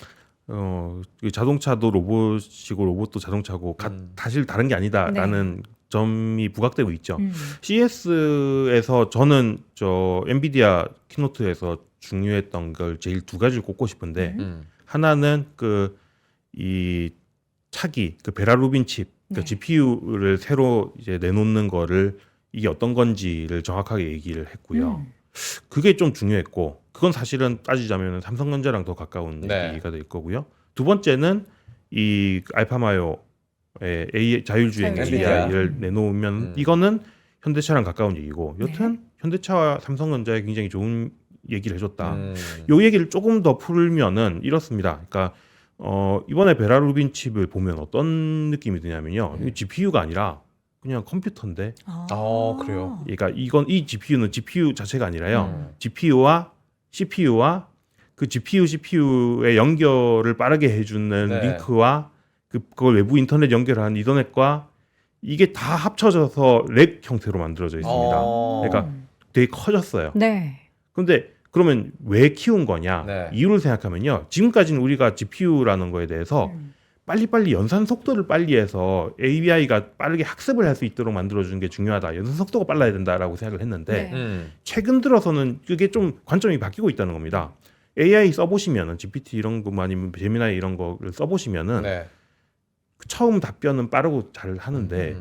그 자동차도 로봇이고 로봇도 자동차고 사실 다른 게 아니다라는 점이 부각되고 있죠. CES에서 저는 엔비디아 키노트에서 중요했던 걸 제일 두 가지를 꼽고 싶은데 하나는 이 차기 베라루빈 칩 네. GPU를 새로 이제 내놓는 거를 이게 어떤 건지를 정확하게 얘기를 했고요. 그게 좀 중요했고 그건 사실은 따지자면 삼성전자랑 더 가까운 네. 얘기가 될 거고요. 두 번째는 이 알파마요의 자율주행 엔비디아. AI를 내놓으면 이거는 현대차랑 가까운 얘기고 여튼 현대차와 삼성전자에 굉장히 좋은 얘기를 해줬다. 요 얘기를 조금 더 풀면은 이렇습니다. 그러니까 이번에 베라루빈 칩을 보면 어떤 느낌이 드냐면요. 이게 GPU가 아니라 그냥 컴퓨터인데. 그래요. 그러니까 이 GPU는 GPU 자체가 아니라요. GPU와 CPU와 그 GPU, CPU의 연결을 빠르게 해주는 네. 링크와 그걸 외부 인터넷 연결하는 이더넷과 이게 다 합쳐져서 렉 형태로 만들어져 있습니다. 그러니까 되게 커졌어요. 네. 근데 그러면 왜 키운 거냐? 네. 이유를 생각하면요. 지금까지는 우리가 GPU라는 거에 대해서 빨리빨리 연산 속도를 빨리 해서 AI가 빠르게 학습을 할 수 있도록 만들어주는 게 중요하다. 연산 속도가 빨라야 된다라고 생각을 했는데 네. 최근 들어서는 그게 좀 관점이 바뀌고 있다는 겁니다. AI 써보시면은 GPT 이런 거 아니면 제미나이 이런 거를 써보시면은 네. 처음 답변은 빠르고 잘 하는데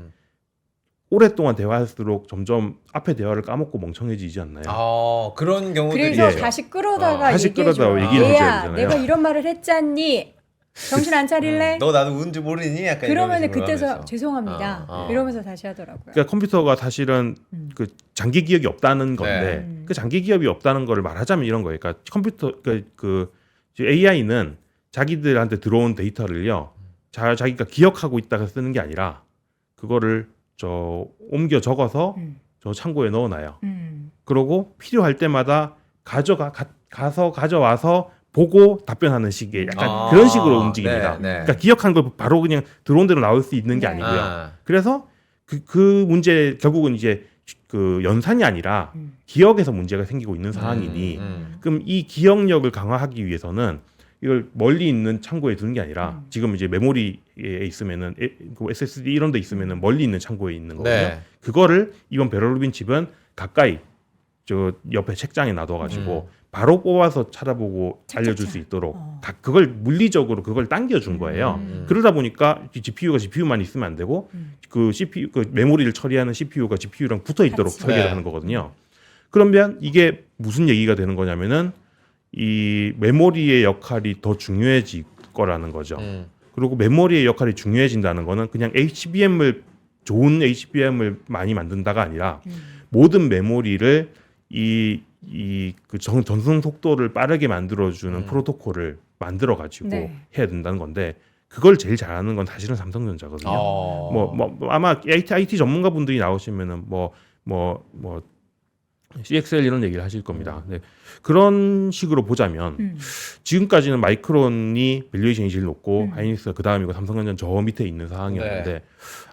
오랫동안 대화할수록 점점 앞에 대화를 까먹고 멍청해지지 않나요? 그런 경우들이 그래서 예. 다시 끌어다가 다시 얘기해줘. 끌어다가 얘기를 해줘야 얘야, 되잖아요. 내가 이런 말을 했잖니. 정신 안 차릴래? 너 나도 운지 모르니? 약간 그러면은 이런 식으로 그때서 하면서. 죄송합니다. 이러면서 다시 하더라고요. 그러니까 컴퓨터가 사실은 그 장기 기억이 없다는 건데 네. 그 장기 기억이 없다는 거를 말하자면 이런 거예요. 그러니까 컴퓨터 AI는 자기들한테 들어온 데이터를요, 자기가 기억하고 있다가 쓰는 게 아니라 그거를 옮겨 적어서 저 창고에 넣어놔요. 그러고 필요할 때마다 가서 가져와서 보고 답변하는 식의 약간 그런 식으로 움직입니다. 네. 그러니까 기억한 걸 바로 그냥 들어온 대로 나올 수 있는 게 네. 아니고요. 그래서 그 문제 결국은 이제 그 연산이 아니라 기억에서 문제가 생기고 있는 상황이니 그럼 이 기억력을 강화하기 위해서는 이걸 멀리 있는 창고에 두는 게 아니라 지금 이제 메모리에 있으면은 SSD 이런 데 있으면은 멀리 있는 창고에 있는 거거든요. 네. 그거를 이번 베라루빈 칩은 가까이 저 옆에 책장에 놔둬가지고 바로 뽑아서 찾아보고 알려줄 수 있도록 그걸 물리적으로 그걸 당겨준 거예요. 그러다 보니까 GPU가 GPU만 있으면 안 되고 그 CPU 그 메모리를 처리하는 CPU가 GPU랑 붙어 있도록 같이. 설계를 네. 하는 거거든요. 그러면 이게 무슨 얘기가 되는 거냐면은 이 메모리의 역할이 더 중요해질 거라는 거죠. 그리고 메모리의 역할이 중요해진다는 거는 그냥 좋은 HBM을 많이 만든다가 아니라 모든 메모리를 그 전송 속도를 빠르게 만들어주는 프로토콜을 만들어 가지고 네. 해야 된다는 건데 그걸 제일 잘하는 건 사실은 삼성전자거든요. 아마 IT 전문가 분들이 나오시면은 CXL 이런 얘기를 하실 겁니다. 네. 그런 식으로 보자면 지금까지는 마이크론이 밸류에이션이 제일 높고 하이닉스가 그 다음이고 삼성전자는 저 밑에 있는 상황이었는데 네.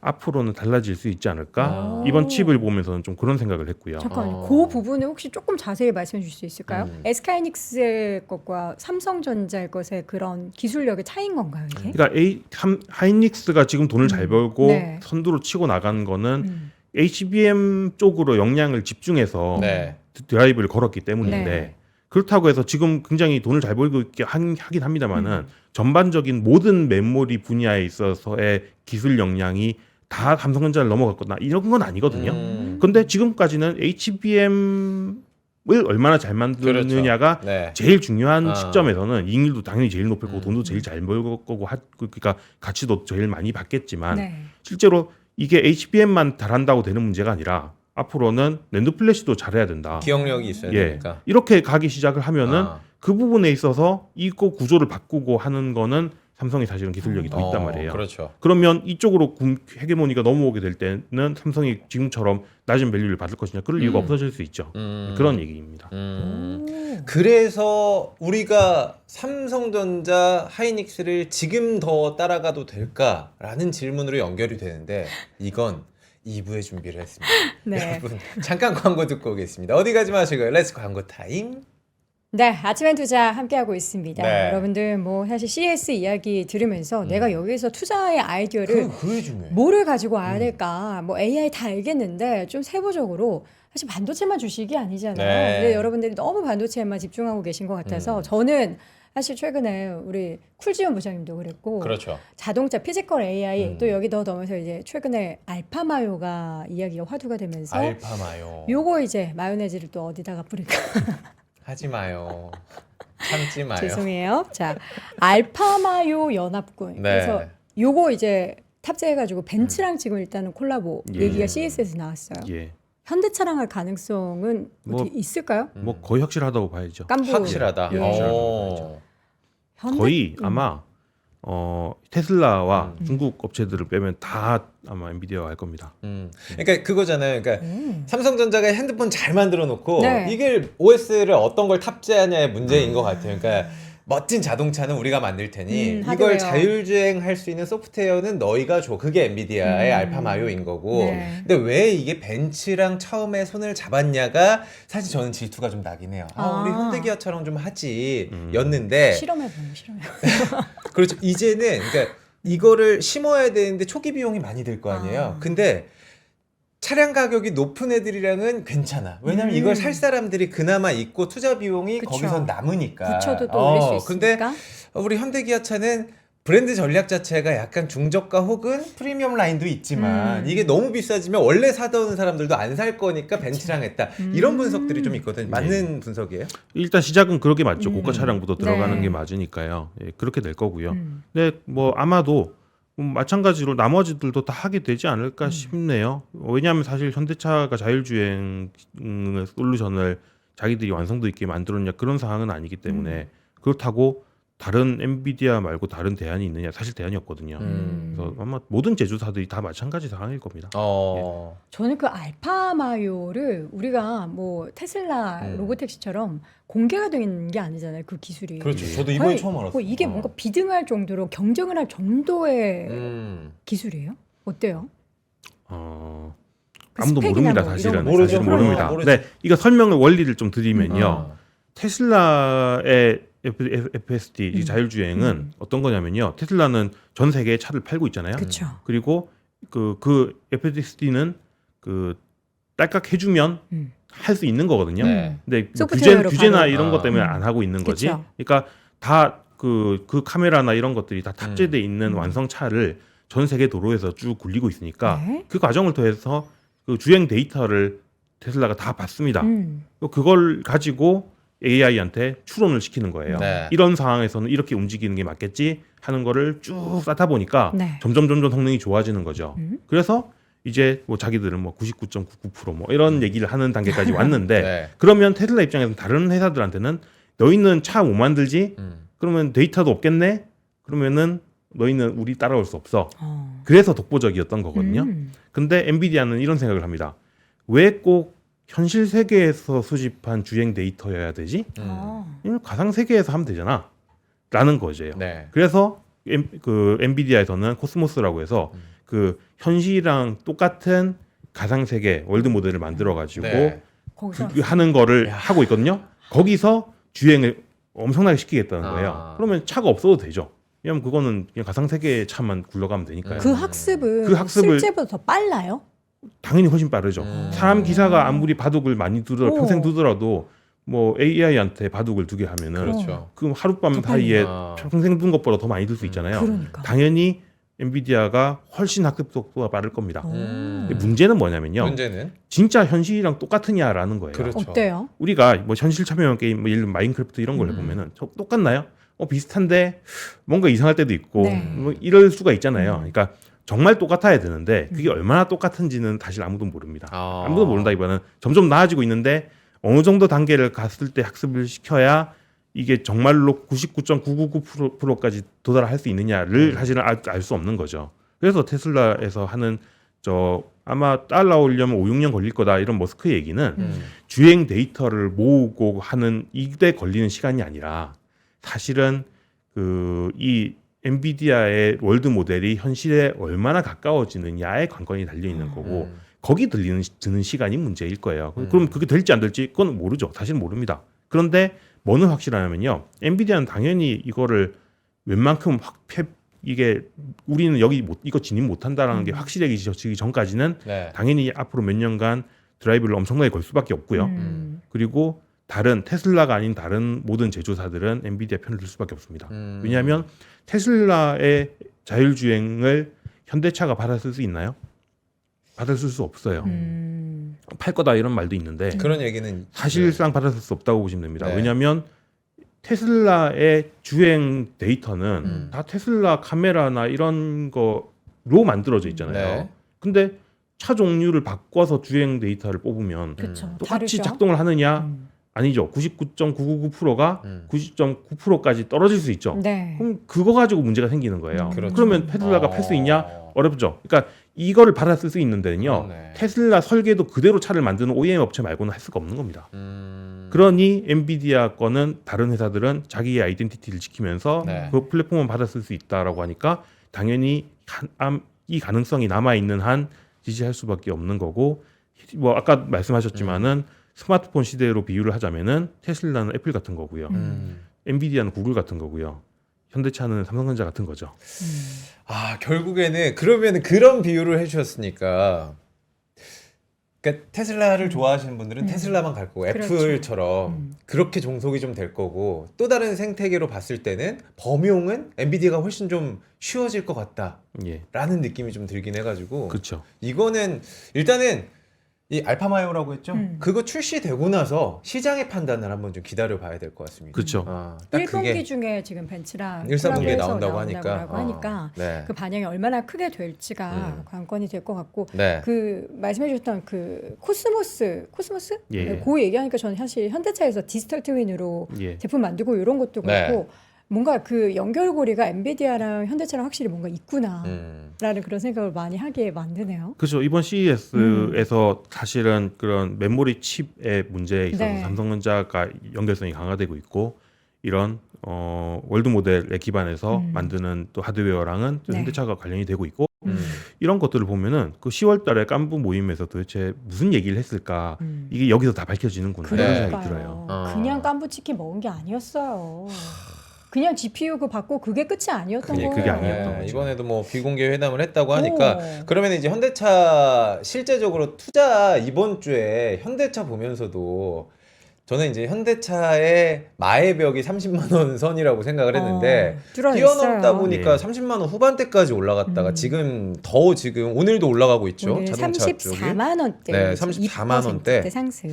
앞으로는 달라질 수 있지 않을까? 이번 칩을 보면서는 좀 그런 생각을 했고요. 잠깐만요. 그 부분을 혹시 조금 자세히 말씀해 주실 수 있을까요? SK하이닉스의 것과 삼성전자의 것의 그런 기술력의 차이인 건가요, 이게? 그러니까 하이닉스가 지금 돈을 잘 벌고 네. 선두로 치고 나간 거는 HBM 쪽으로 역량을 집중해서 네. 드라이브를 걸었기 때문인데 네. 그렇다고 해서 지금 굉장히 돈을 잘 벌고 있게 하긴 합니다만은 전반적인 모든 메모리 분야에 있어서의 기술 역량이 다 삼성전자를 넘어갔거나 이런 건 아니거든요. 근데 지금까지는 HBM을 얼마나 잘 만드느냐가 네. 제일 중요한 아. 시점에서는 이익률도 당연히 제일 높을 거고 돈도 제일 잘 벌 거고 그러니까 가치도 제일 많이 받겠지만 네. 실제로 이게 HBM만 잘한다고 되는 문제가 아니라 앞으로는 낸드 플래시도 잘해야 된다. 기억력이 있어야 예. 되니까. 이렇게 가기 시작을 하면은 아. 그 부분에 있어서 이거 구조를 바꾸고 하는 거는 삼성이 사실은 기술력이 더 있단 말이에요. 그렇죠. 그러면 이쪽으로 헤게모니가 넘어오게 될 때는 삼성이 지금처럼 낮은 밸류를 받을 것이냐 그럴 이유가 없어질 수 있죠. 그런 얘기입니다. 그래서 우리가 삼성전자 하이닉스를 지금 더 따라가도 될까라는 질문으로 연결이 되는데 이건 2부에 준비를 했습니다. 네. 여러분 잠깐 광고 듣고 오겠습니다. 어디 가지 마시고요. 렛츠 광고 타임. 네, 아침엔 투자 함께하고 있습니다. 네. 여러분들 뭐 사실 CS 이야기 들으면서 내가 여기서 투자의 아이디어를 그게 중요해. 뭐를 가지고 와야 될까? 뭐 AI 다 알겠는데 좀 세부적으로 사실 반도체만 주식이 아니잖아요. 네. 근데 여러분들이 너무 반도체에만 집중하고 계신 것 같아서 저는 사실 최근에 우리 쿨지원 부장님도 그랬고 그렇죠. 자동차 피지컬 AI 또 여기 더 넘어서 이제 최근에 알파마요가 이야기가 화두가 되면서 알파마요. 요거 이제 마요네즈를 또 어디다가 뿌릴까? 하지 마요. 참지 마요. 죄송해요. 자, 알파마요 연합군. 네. 그래서 요거 이제 탑재해가지고 벤츠랑 지금 일단은 콜라보 예. 얘기가 CS에서 나왔어요. 예. 현대차랑 할 가능성은 뭐- 어떻게 있을까요? 뭐 거의 확실하다고 봐야죠. 깐부 확실하다. 예, 오. 현대- 거의 아마 테슬라와 중국 업체들을 빼면 다 아마 엔비디아가 할 겁니다. 그러니까 그거잖아요. 그러니까 삼성전자가 핸드폰 잘 만들어 놓고 네. 이게 OS를 어떤 걸 탑재하냐의 문제인 것 같아요. 그러니까 멋진 자동차는 우리가 만들 테니 하드웨어. 이걸 자율주행할 수 있는 소프트웨어는 너희가 줘. 그게 엔비디아의 알파마요인 거고. 네. 근데 왜 이게 벤츠랑 처음에 손을 잡았냐가 사실 저는 질투가 좀 나긴 해요. 우리 현대기아처럼 좀 하지 였는데 실험해보는 실험해. 그렇죠. 이제는 그러니까 이거를 심어야 되는데 초기 비용이 많이 들 거 아니에요. 근데 차량 가격이 높은 애들이랑은 괜찮아. 왜냐면 이걸 살 사람들이 그나마 있고 투자 비용이 그쵸. 거기서 남으니까. 부처도 또 올릴 수 근데 있으니까. 우리 현대기아차는 브랜드 전략 자체가 약간 중저가 혹은 프리미엄 라인도 있지만 이게 너무 비싸지면 원래 사던 사람들도 안 살 거니까 벤츠랑 했다. 이런 분석들이 좀 있거든요. 맞는 분석이에요? 일단 시작은 그렇게 맞죠. 고가 차량부터 들어가는 네. 게 맞으니까요. 예, 그렇게 될 거고요. 근데 뭐 아마도 마찬가지로 나머지들도 다 하게 되지 않을까 싶네요. 왜냐하면 사실 현대차가 자율주행 솔루션을 자기들이 완성도 있게 만들었냐 그런 상황은 아니기 때문에 그렇다고 다른 엔비디아 말고 다른 대안이 있느냐 사실 대안이 없거든요. 그래서 아마 모든 제조사들이 다 마찬가지 상황일 겁니다. 저는 그 알파마요를 우리가 뭐 테슬라 로보택시처럼 공개가 된 게 아니잖아요. 그 기술이. 그렇죠. 저도 이번에 아니, 처음 알았어요. 뭐 이게 뭔가 비등할 정도로 경쟁을 할 정도의 기술이에요? 어때요? 그 아무도 스펙이나 모릅니다. 뭐 사실은 이런 거 모르죠. 사실은 모릅니다. 모르죠. 네, 이거 설명을 원리를 좀 드리면요. 테슬라의 FSD 이 자율주행은 어떤 거냐면요. 테슬라는 전 세계에 차를 팔고 있잖아요. 그렇죠. 그리고 그 FSD는 그 딸깍 해주면 할 수 있는 거거든요. 네. 근데 뭐 소프트웨어로 규제나 바로. 이런 것 때문에 안 하고 있는 거지. 그쵸. 그러니까 다 그 카메라나 이런 것들이 다 탑재돼 있는 완성차를 전 세계 도로에서 쭉 굴리고 있으니까 네. 그 과정을 통해서 그 주행 데이터를 테슬라가 다 받습니다. 그걸 가지고 AI한테 추론을 시키는 거예요. 네. 이런 상황에서는 이렇게 움직이는 게 맞겠지 하는 거를 쭉 쌓다 보니까 네. 점점 성능이 좋아지는 거죠. 그래서 이제 뭐 자기들은 뭐 99.99%뭐 이런 얘기를 하는 단계까지 왔는데 네. 그러면 테슬라 입장에서는 다른 회사들한테는 너희는 차 못 만들지? 그러면 데이터도 없겠네? 그러면은 너희는 우리 따라올 수 없어. 그래서 독보적이었던 거거든요. 근데 엔비디아는 이런 생각을 합니다. 왜 꼭 현실 세계에서 수집한 주행 데이터여야 되지? 이건 가상 세계에서 하면 되잖아. 라는 거죠. 네. 그래서 그 엔비디아에서는 코스모스라고 해서 그 현실이랑 똑같은 가상 세계 월드 모델을 만들어 가지고 네. 거기서 하는 거를 하고 있거든요. 거기서 주행을 엄청나게 시키겠다는 거예요. 그러면 차가 없어도 되죠. 왜냐면 그거는 그냥 가상 세계의 차만 굴러가면 되니까요. 그 학습은 그 학습을- 실제보다 더 빨라요? 당연히 훨씬 빠르죠. 사람 기사가 아무리 바둑을 많이 두더라도 오. 평생 두더라도 뭐 AI한테 바둑을 두게 하면은 그렇죠. 그 하룻밤 더 빨리. 사이에 아. 평생 둔 것보다 더 많이 들 수 있잖아요. 그러니까. 당연히 엔비디아가 훨씬 학습 속도가 빠를 겁니다. 오. 음. 근데 문제는 뭐냐면요. 문제는 진짜 현실이랑 똑같으냐라는 거예요. 그렇죠. 어때요? 우리가 뭐 현실 참여형 게임, 뭐 예를 들면 마인크래프트 이런 걸 해보면은 똑같나요? 비슷한데 뭔가 이상할 때도 있고 네. 뭐 이럴 수가 있잖아요. 그러니까 정말 똑같아야 되는데 그게 얼마나 똑같은지는 사실 아무도 모릅니다. 아. 아무도 모른다기보다는 점점 나아지고 있는데 어느 정도 단계를 갔을 때 학습을 시켜야 이게 정말로 99.999%까지 도달할 수 있느냐를 사실은 알 수 없는 거죠. 그래서 테슬라에서 하는 아마 따라오려면 5, 6년 걸릴 거다 이런 머스크 얘기는 주행 데이터를 모으고 하는 이때 걸리는 시간이 아니라 사실은 이 엔비디아의 월드 모델이 현실에 얼마나 가까워지느냐에 관건이 달려 있는 거고 거기 드는 시간이 문제일 거예요. 그럼 그게 될지 안 될지 그건 모르죠. 사실 모릅니다. 그런데 뭐는 확실하냐면요. 엔비디아는 당연히 이거를 웬만큼 이게 우리는 여기 이거 진입 못한다라는 게 확실해지기 전까지는 네. 당연히 앞으로 몇 년간 드라이브를 엄청나게 걸 수밖에 없고요. 그리고 다른 테슬라가 아닌 다른 모든 제조사들은 엔비디아 편을 들 수밖에 없습니다. 왜냐하면 테슬라의 자율주행을 현대차가 받아쓸 수 있나요? 받아쓸 수 없어요. 팔 거다 이런 말도 있는데 그런 얘기는 사실상 받아쓸 수 없다고 보시면 됩니다. 네. 왜냐하면 테슬라의 주행 데이터는 다 테슬라 카메라나 이런 거로 만들어져 있잖아요. 네. 근데 차 종류를 바꿔서 주행 데이터를 뽑으면 그렇죠. 똑같이 다르죠? 작동을 하느냐? 아니죠. 99.999%가 음. 90.9%까지 떨어질 수 있죠. 네. 그럼 그거 가지고 문제가 생기는 거예요. 그렇죠. 그러면 테슬라가 팔 수 있냐? 어렵죠. 그러니까 이거를 받아쓸 수 있는 데는요. 네. 테슬라 설계도 그대로 차를 만드는 OEM 업체 말고는 할 수가 없는 겁니다. 그러니 엔비디아 거는 다른 회사들은 자기의 아이덴티티를 지키면서 네. 그 플랫폼을 받아쓸 수 있다라고 하니까 당연히 이 가능성이 남아 있는 한 지지할 수밖에 없는 거고 뭐 아까 말씀하셨지만은 스마트폰 시대로 비유를 하자면은 테슬라는 애플 같은 거고요. 엔비디아는 구글 같은 거고요. 현대차는 삼성전자 같은 거죠. 아, 결국에는 그러면 그런 비유를 해주셨으니까, 그러니까 테슬라를 좋아하시는 분들은 테슬라만 갈 거고 그렇죠. 애플처럼 그렇게 종속이 좀 될 거고 또 다른 생태계로 봤을 때는 범용은 엔비디아가 훨씬 좀 쉬워질 것 같다라는 예, 느낌이 좀 들긴 해가지고 그렇죠. 이거는 일단은 이 알파마이오라고 했죠. 그거 출시되고 나서 시장의 판단을 한번 좀 기다려 봐야 될 것 같습니다. 그렇죠. 딱 1분기 중에 지금 벤츠랑 1, 4분기에 콜라보해서 나온다고 나온다고 하니까. 하니까 네. 그 반영이 얼마나 크게 될지가 관건이 될 것 같고 네. 그 말씀해 주셨던 그 코스모스 예. 네, 그 얘기하니까 저는 사실 현대차에서 디지털 트윈으로 예. 제품 만들고 이런 것도 네. 그렇고 뭔가 그 연결고리가 엔비디아랑 현대차랑 확실히 뭔가 있구나라는 그런 생각을 많이 하게 만드네요. 그렇죠. 이번 CES에서 사실은 그런 메모리 칩의 문제에 있어서 네. 삼성전자가 연결성이 강화되고 있고 이런 월드 모델에 기반해서 만드는 또 하드웨어랑은 또 네. 현대차가 관련이 되고 있고 이런 것들을 보면은 그 10월달에 깐부 모임에서 도대체 무슨 얘기를 했을까 이게 여기서 다 밝혀지는구나 이런 생각이 그러니까요. 들어요. 그냥 깐부치킨 먹은 게 아니었어요. 그냥 GPU 그 받고 그게 끝이 아니었던 거예요. 그게 아니었던 거죠. 이번에도 뭐 비공개 회담을 했다고 하니까 오. 그러면 이제 현대차 실제적으로 투자 이번 주에 현대차 보면서도 저는 이제 현대차의 마애벽이 30만 원 선이라고 생각을 했는데 뛰어넘다 보니까 예. 30만 원 후반대까지 올라갔다가 지금 오늘도 올라가고 있죠. 오늘 자동차 쪽이. 34만 원대. 네, 34만 원대. 상승.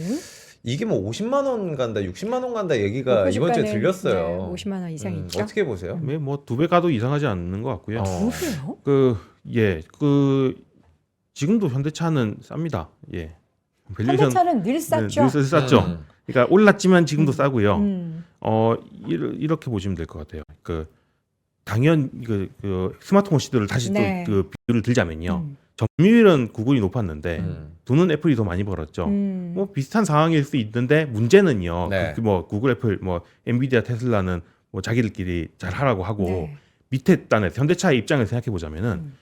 이게 뭐 50만 원 간다, 60만 원 간다 얘기가 이번 주에 들렸어요. 네, 50만 원 이상 있죠. 어떻게 보세요? 뭐 2배 가도 이상하지 않는 것 같고요. 그래요? 지금도 현대차는 쌉니다. 예. 밸류에이션 현대차는 늘 쌌죠. 늘 쌌죠. 그러니까 올랐지만 지금도 싸고요. 음. 이렇게 보시면 될 것 같아요. 당연 그 스마트폰 시대를 다시 네. 또 그 비율을 들자면요. 점유율은 구글이 높았는데 돈은 애플이 더 많이 벌었죠. 뭐 비슷한 상황일 수 있는데 문제는요. 네. 뭐 구글, 애플, 뭐 엔비디아, 테슬라는 뭐 자기들끼리 잘 하라고 하고 네. 밑에 단에서 현대차의 입장을 생각해 보자면은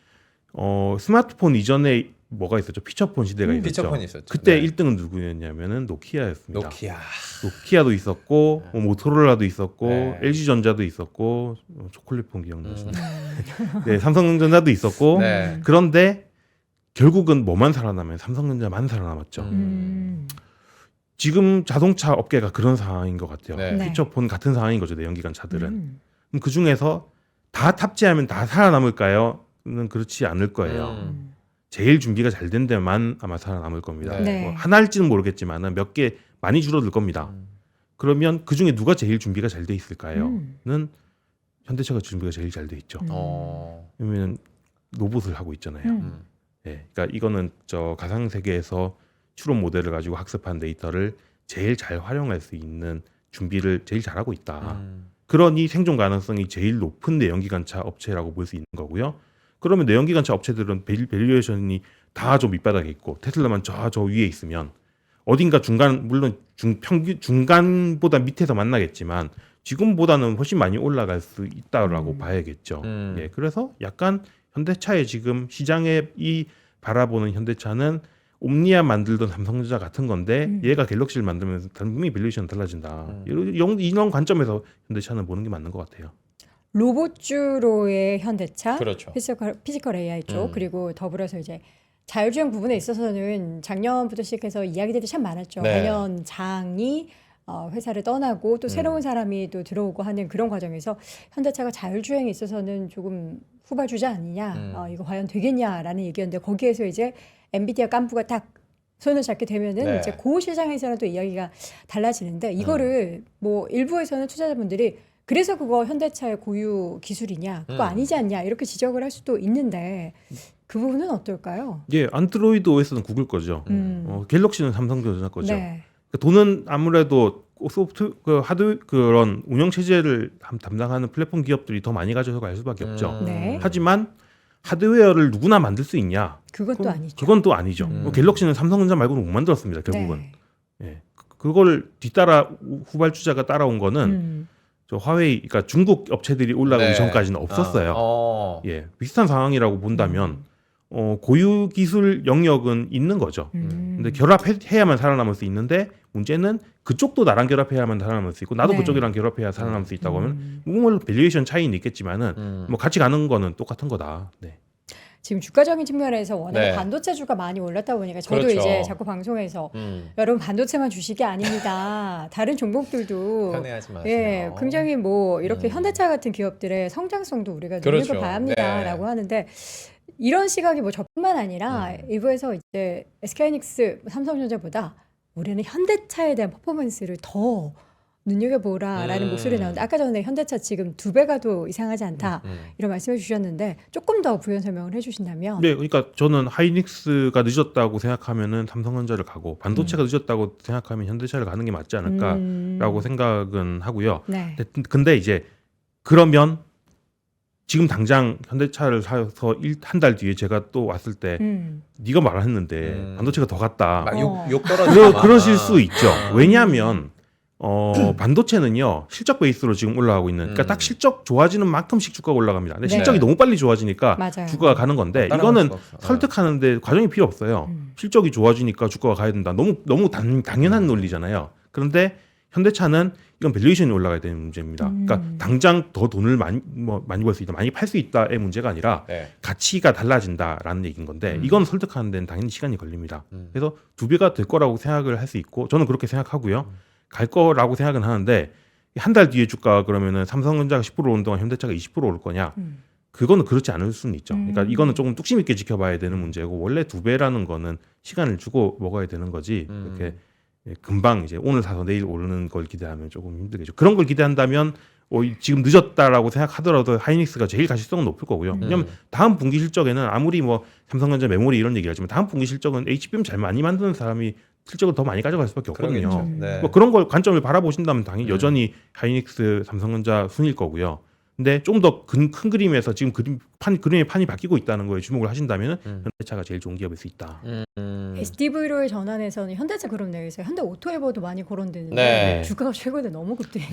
스마트폰 이전에 뭐가 있었죠? 피처폰 시대가 있었죠. 피처폰이 있었죠. 그때 네. 1등은 누구였냐면은 노키아였습니다. 노키아. 도 있었고 뭐 모토로라도 있었고 네. LG전자도 있었고 초콜릿폰 기억나시나요? 네, 삼성전자도 있었고 네. 그런데 결국은 뭐만 살아남아요? 삼성전자만 살아남았죠. 지금 자동차 업계가 그런 상황인 것 같아요. 네. 네. 휘처폰 같은 상황인 거죠. 내연기관 차들은. 음. 그 중에서 다 탑재하면 다 살아남을까요? 는 그렇지 않을 거예요. 제일 준비가 잘 된 데만 아마 살아남을 겁니다. 네. 네. 뭐 하나일지는 모르겠지만 몇 개 많이 줄어들 겁니다. 그러면 그 중에 누가 제일 준비가 잘 돼 있을까요? 는 현대차가 준비가 제일 잘 돼 있죠. 왜냐면 로봇을 하고 있잖아요. 예, 그러니까 이거는 저 가상 세계에서 추론 모델을 가지고 학습한 데이터를 제일 잘 활용할 수 있는 준비를 제일 잘하고 있다. 그러니 생존 가능성이 제일 높은 내연기관차 업체라고 볼 수 있는 거고요. 그러면 내연기관차 업체들은 밸류에이션이 다 저 밑바닥에 있고 테슬라만 저 위에 있으면 어딘가 중간 물론 중간보다 밑에서 만나겠지만 지금보다는 훨씬 많이 올라갈 수 있다라고 봐야겠죠. 예, 그래서 약간 현대차의 지금 시장에 이 바라보는 현대차는 옴니아 만들던 삼성전자 같은 건데 얘가 갤럭시를 만들면서 분명히 밸류에이션 달라진다. 이런 관점에서 현대차는 보는 게 맞는 것 같아요. 로봇주로의 현대차, 그렇죠. 피지컬 AI 쪽 그리고 더불어서 이제 자율주행 부분에 있어서는 작년부터 시작해서 이야기들이 참 많았죠. 네. 매년 장이 회사를 떠나고 또 새로운 사람이 또 들어오고 하는 그런 과정에서 현대차가 자율주행에 있어서는 조금 후발주자 아니냐, 이거 과연 되겠냐라는 얘기였는데 거기에서 이제 엔비디아 깐부가 딱 손을 잡게 되면은 네. 이제 그 시장에서는 또 이야기가 달라지는데 이거를 뭐 일부에서는 투자자분들이 그래서 그거 현대차의 고유 기술이냐, 그거 아니지 않냐 이렇게 지적을 할 수도 있는데 그 부분은 어떨까요? 예, 안드로이드 OS는 구글 거죠. 갤럭시는 삼성전자 거죠. 네. 돈은 아무래도 소프트 하드 그런 운영 체제를 담당하는 플랫폼 기업들이 더 많이 가져갈 수밖에 없죠. 네. 하지만 하드웨어를 누구나 만들 수 있냐? 그건 또 아니죠. 그건 또 아니죠. 갤럭시는 삼성전자 말고는 못 만들었습니다. 결국은. 네. 예. 그걸 뒤따라 후발주자가 따라온 거는 저 화웨이, 그러니까 중국 업체들이 올라오기 네. 전까지는 없었어요. 예, 비슷한 상황이라고 본다면 고유 기술 영역은 있는 거죠. 근데 결합해야만 살아남을 수 있는데 문제는 그쪽도 나랑 결합해야만 살아남을 수 있고 나도 네. 그쪽이랑 결합해야 살아남을 수 있다고 하면 물론 밸류에이션 차이는 있겠지만은 뭐 같이 가는 거는 똑같은 거다. 네. 지금 주가적인 측면에서 워낙 네. 반도체주가 많이 올랐다 보니까 저도 그렇죠. 이제 자꾸 방송에서 여러분 반도체만 주식이 아닙니다. 다른 종목들도 편애하지 마세요. 예, 굉장히 뭐 이렇게 현대차 같은 기업들의 성장성도 우리가 그렇죠. 눈여겨봐야 합니다라고 네. 하는데 이런 시각이 뭐 저뿐만 아니라 일부에서 이제 SK하이닉스, 삼성전자보다 우리는 현대차에 대한 퍼포먼스를 더 눈여겨보라라는 목소리 나오는데 아까 전에 현대차 지금 2배가 더 이상하지 않다 이런 말씀해 주셨는데 조금 더 부연 설명을 해주신다면 네, 그러니까 저는 하이닉스가 늦었다고 생각하면은 삼성전자를 가고 반도체가 늦었다고 생각하면 현대차를 가는 게 맞지 않을까라고 생각은 하고요. 네. 근데 이제 그러면 지금 당장 현대차를 사서 한 달 뒤에 제가 또 왔을 때 네가 말했는데 반도체가 더 갔다. 막 욕 떨어지고 그러실 수 있죠. 왜냐하면 반도체는요 실적 베이스로 지금 올라가고 있는, 그러니까 딱 실적 좋아지는 만큼씩 주가가 올라갑니다. 근데 네. 실적이 너무 빨리 좋아지니까 맞아요. 주가가 가는 건데 따라갈 이거는 수가 없어. 설득하는데 과정이 필요 없어요. 실적이 좋아지니까 주가가 가야 된다. 너무 당연한 논리잖아요. 그런데 현대차는 이건 밸류에이션이 올라가야 되는 문제입니다. 그러니까 당장 더 돈을 많이 벌 수 있다, 많이 팔 수 있다의 문제가 아니라 네. 가치가 달라진다라는 얘기인 건데 이건 설득하는 데는 당연히 시간이 걸립니다. 그래서 2배가 될 거라고 생각을 할 수 있고 저는 그렇게 생각하고요. 갈 거라고 생각은 하는데 한 달 뒤에 주가 그러면은 삼성전자가 10% 오른 동안 현대차가 20% 오를 거냐? 그거는 그렇지 않을 수는 있죠. 그러니까 이거는 조금 뚝심 있게 지켜봐야 되는 문제고 원래 2배라는 거는 시간을 주고 먹어야 되는 거지. 이렇게 금방 이제 오늘 사서 내일 오르는 걸 기대하면 조금 힘들겠죠. 그런 걸 기대한다면 지금 늦었다라고 생각하더라도 하이닉스가 제일 가시성은 높을 거고요. 왜냐하면 다음 분기 실적에는 아무리 뭐 삼성전자 메모리 이런 얘기하지만 다음 분기 실적은 HBM 잘 많이 만드는 사람이 실적을 더 많이 가져갈 수밖에 없거든요. 그러겠죠. 네. 뭐 그런 걸 관점을 바라보신다면 당연히 여전히 하이닉스, 삼성전자 순일 거고요. 근데 좀 더 큰 그림에서 지금 그림의 판이 바뀌고 있다는 거에 주목을 하신다면 현대차가 제일 좋은 기업일 수 있다. SDV로의 전환에서는 현대차 그룹 내에서 현대 오토에버도 많이 거론되는데 네. 주가가 최근에 너무 급등해.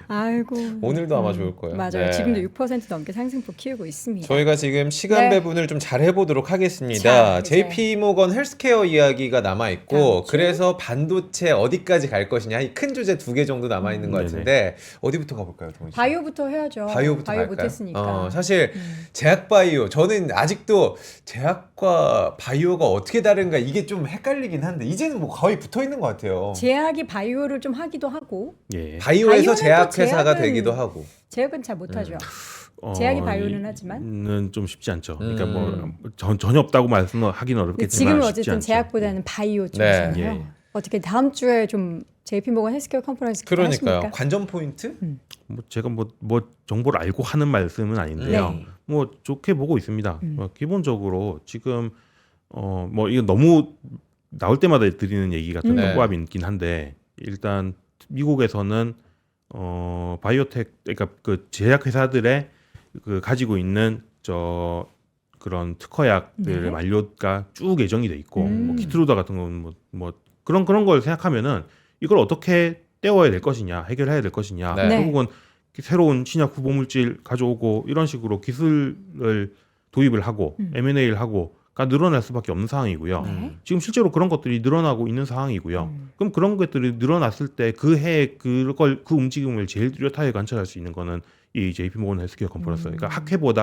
아이고. 오늘도 아마 좋을 거예요. 맞아요. 네. 지금도 6% 넘게 상승폭 키우고 있습니다. 저희가 지금 시간 네. 배분을 좀 잘 해보도록 하겠습니다. 자, 이제. JP 모건 헬스케어 이야기가 남아 있고 다음 주. 그래서 반도체 어디까지 갈 것이냐 이 큰 주제 2개 정도 남아 있는 것 같은데 어디부터 가볼까요, 동훈 씨? 바이오부터 해야죠. 바이오부터 바이오 갈까요? 못했으니까. 사실 제약바이오 저는 아직도 제약과 바이오가 어떻게 다른가 이게 좀 헷갈리긴 한데 이제는 뭐 거의 붙어 있는 것 같아요. 제약이 바이오를 좀 하기도 하고 예. 바이오에서 바이오는 제약회사가 또 되기도 하고. 제약은 잘 못하죠. 제약이 바이오는 하지만 는 좀 쉽지 않죠. 그러니까 뭐 전혀 없다고 말씀하기는 어렵겠지만 지금은 쉽지 어쨌든 않죠. 제약보다는 바이오 쪽이잖아요. 네. 예. 어떻게 다음 주에 좀 JP모건 헬스케어 컨퍼런스 그러니까요. 하십니까? 관전 포인트? 뭐 제가 뭐 정보를 알고 하는 말씀은 아닌데요. 네. 뭐 좋게 보고 있습니다. 기본적으로 지금 뭐 이거 너무 나올 때마다 드리는 얘기 같은 네. 꼬압이긴 한데 일단 미국에서는 바이오텍 그러니까 그 제약 회사들의 그 가지고 있는 그런 특허약들 네. 만료가 쭉 예정이 돼 있고 뭐 키트루다 같은 건 뭐 그런 걸 생각하면은 이걸 어떻게 떼워야 될 것이냐 해결해야 될 것이냐 네. 결국은 새로운 신약 후보 물질 가져오고 이런 식으로 기술을 도입을 하고 M&A를 하고가 늘어날 수밖에 없는 상황이고요. 네. 지금 실제로 그런 것들이 늘어나고 있는 상황이고요. 그럼 그런 것들이 늘어났을 때 그 해에 그 움직임을 제일 뚜렷하게 관찰할 수 있는 거는 이 JP모건 헬스케어 컨퍼런스. 그러니까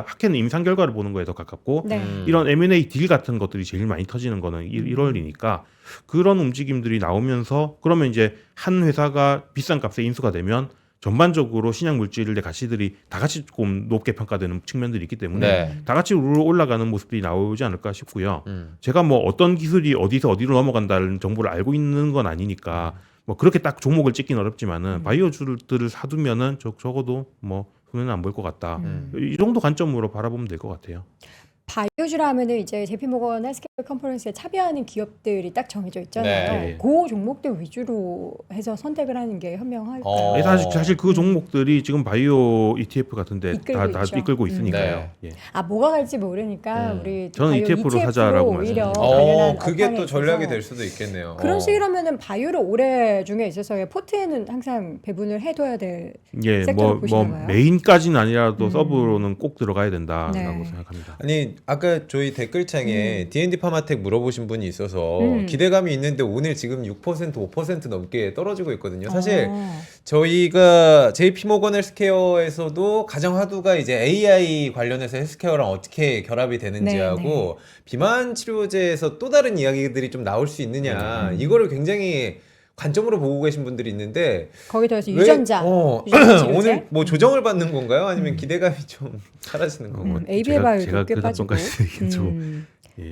학회는 임상 결과를 보는 거에 더 가깝고 네. 이런 M&A 딜 같은 것들이 제일 많이 터지는 거는 1월이니까 그런 움직임들이 나오면서 그러면 이제 한 회사가 비싼 값에 인수가 되면 전반적으로 신약 물질의 가치들이 다 같이 조금 높게 평가되는 측면들이 있기 때문에 네. 다 같이 올라가는 모습들이 나오지 않을까 싶고요. 제가 뭐 어떤 기술이 어디서 어디로 넘어간다는 정보를 알고 있는 건 아니니까 뭐 그렇게 딱 종목을 찍긴 어렵지만은 바이오주들을 사두면은 적어도 뭐 손해는 안 볼 것 같다. 이 정도 관점으로 바라보면 될 것 같아요. 바이오주라 하면은 이제 JP모건 헬스케어 컨퍼런스에 참여하는 기업들이 딱 정해져 있잖아요. 네. 그 종목들 위주로 해서 선택을 하는 게 현명할까요? 어. 사실 그 종목들이 지금 바이오 ETF 같은데 이끌고 다 있죠. 이끌고 있으니까요. 네. 예. 아 뭐가 갈지 모르니까 우리 저는 바이오 ETF로 사자라고 오히려 말씀드렸죠. 관련한 그게 업황에 또 전략이 있어서 될 수도 있겠네요. 그런 식이라면은 바이오를 올해 중에 있어서의 포트에는 항상 배분을 해둬야 될 예, 섹터로 뭐 보시나 봐요? 메인까지는 아니라도 서브로는 꼭 들어가야 된다라고 네. 생각합니다. 아니 아까 저희 댓글창에 D&D 파마텍 물어보신 분이 있어서 기대감이 있는데 오늘 지금 6% 5% 넘게 떨어지고 있거든요. 사실 저희가 JP모건 헬스케어에서도 가장 화두가 이제 AI 관련해서 헬스케어랑 어떻게 결합이 되는지 네, 하고 비만 치료제에서 또 다른 이야기들이 좀 나올 수 있느냐 이거를 굉장히 관점으로 보고 계신 분들이 있는데 거기 더해서 왜- 유전자, 유전자 치료제? 오늘 뭐 조정을 받는 건가요? 아니면 기대감이 좀 사라지는 건가요? ABA 바이오도 제가 꽤 그 빠지고. 답변까지 얘기는 좀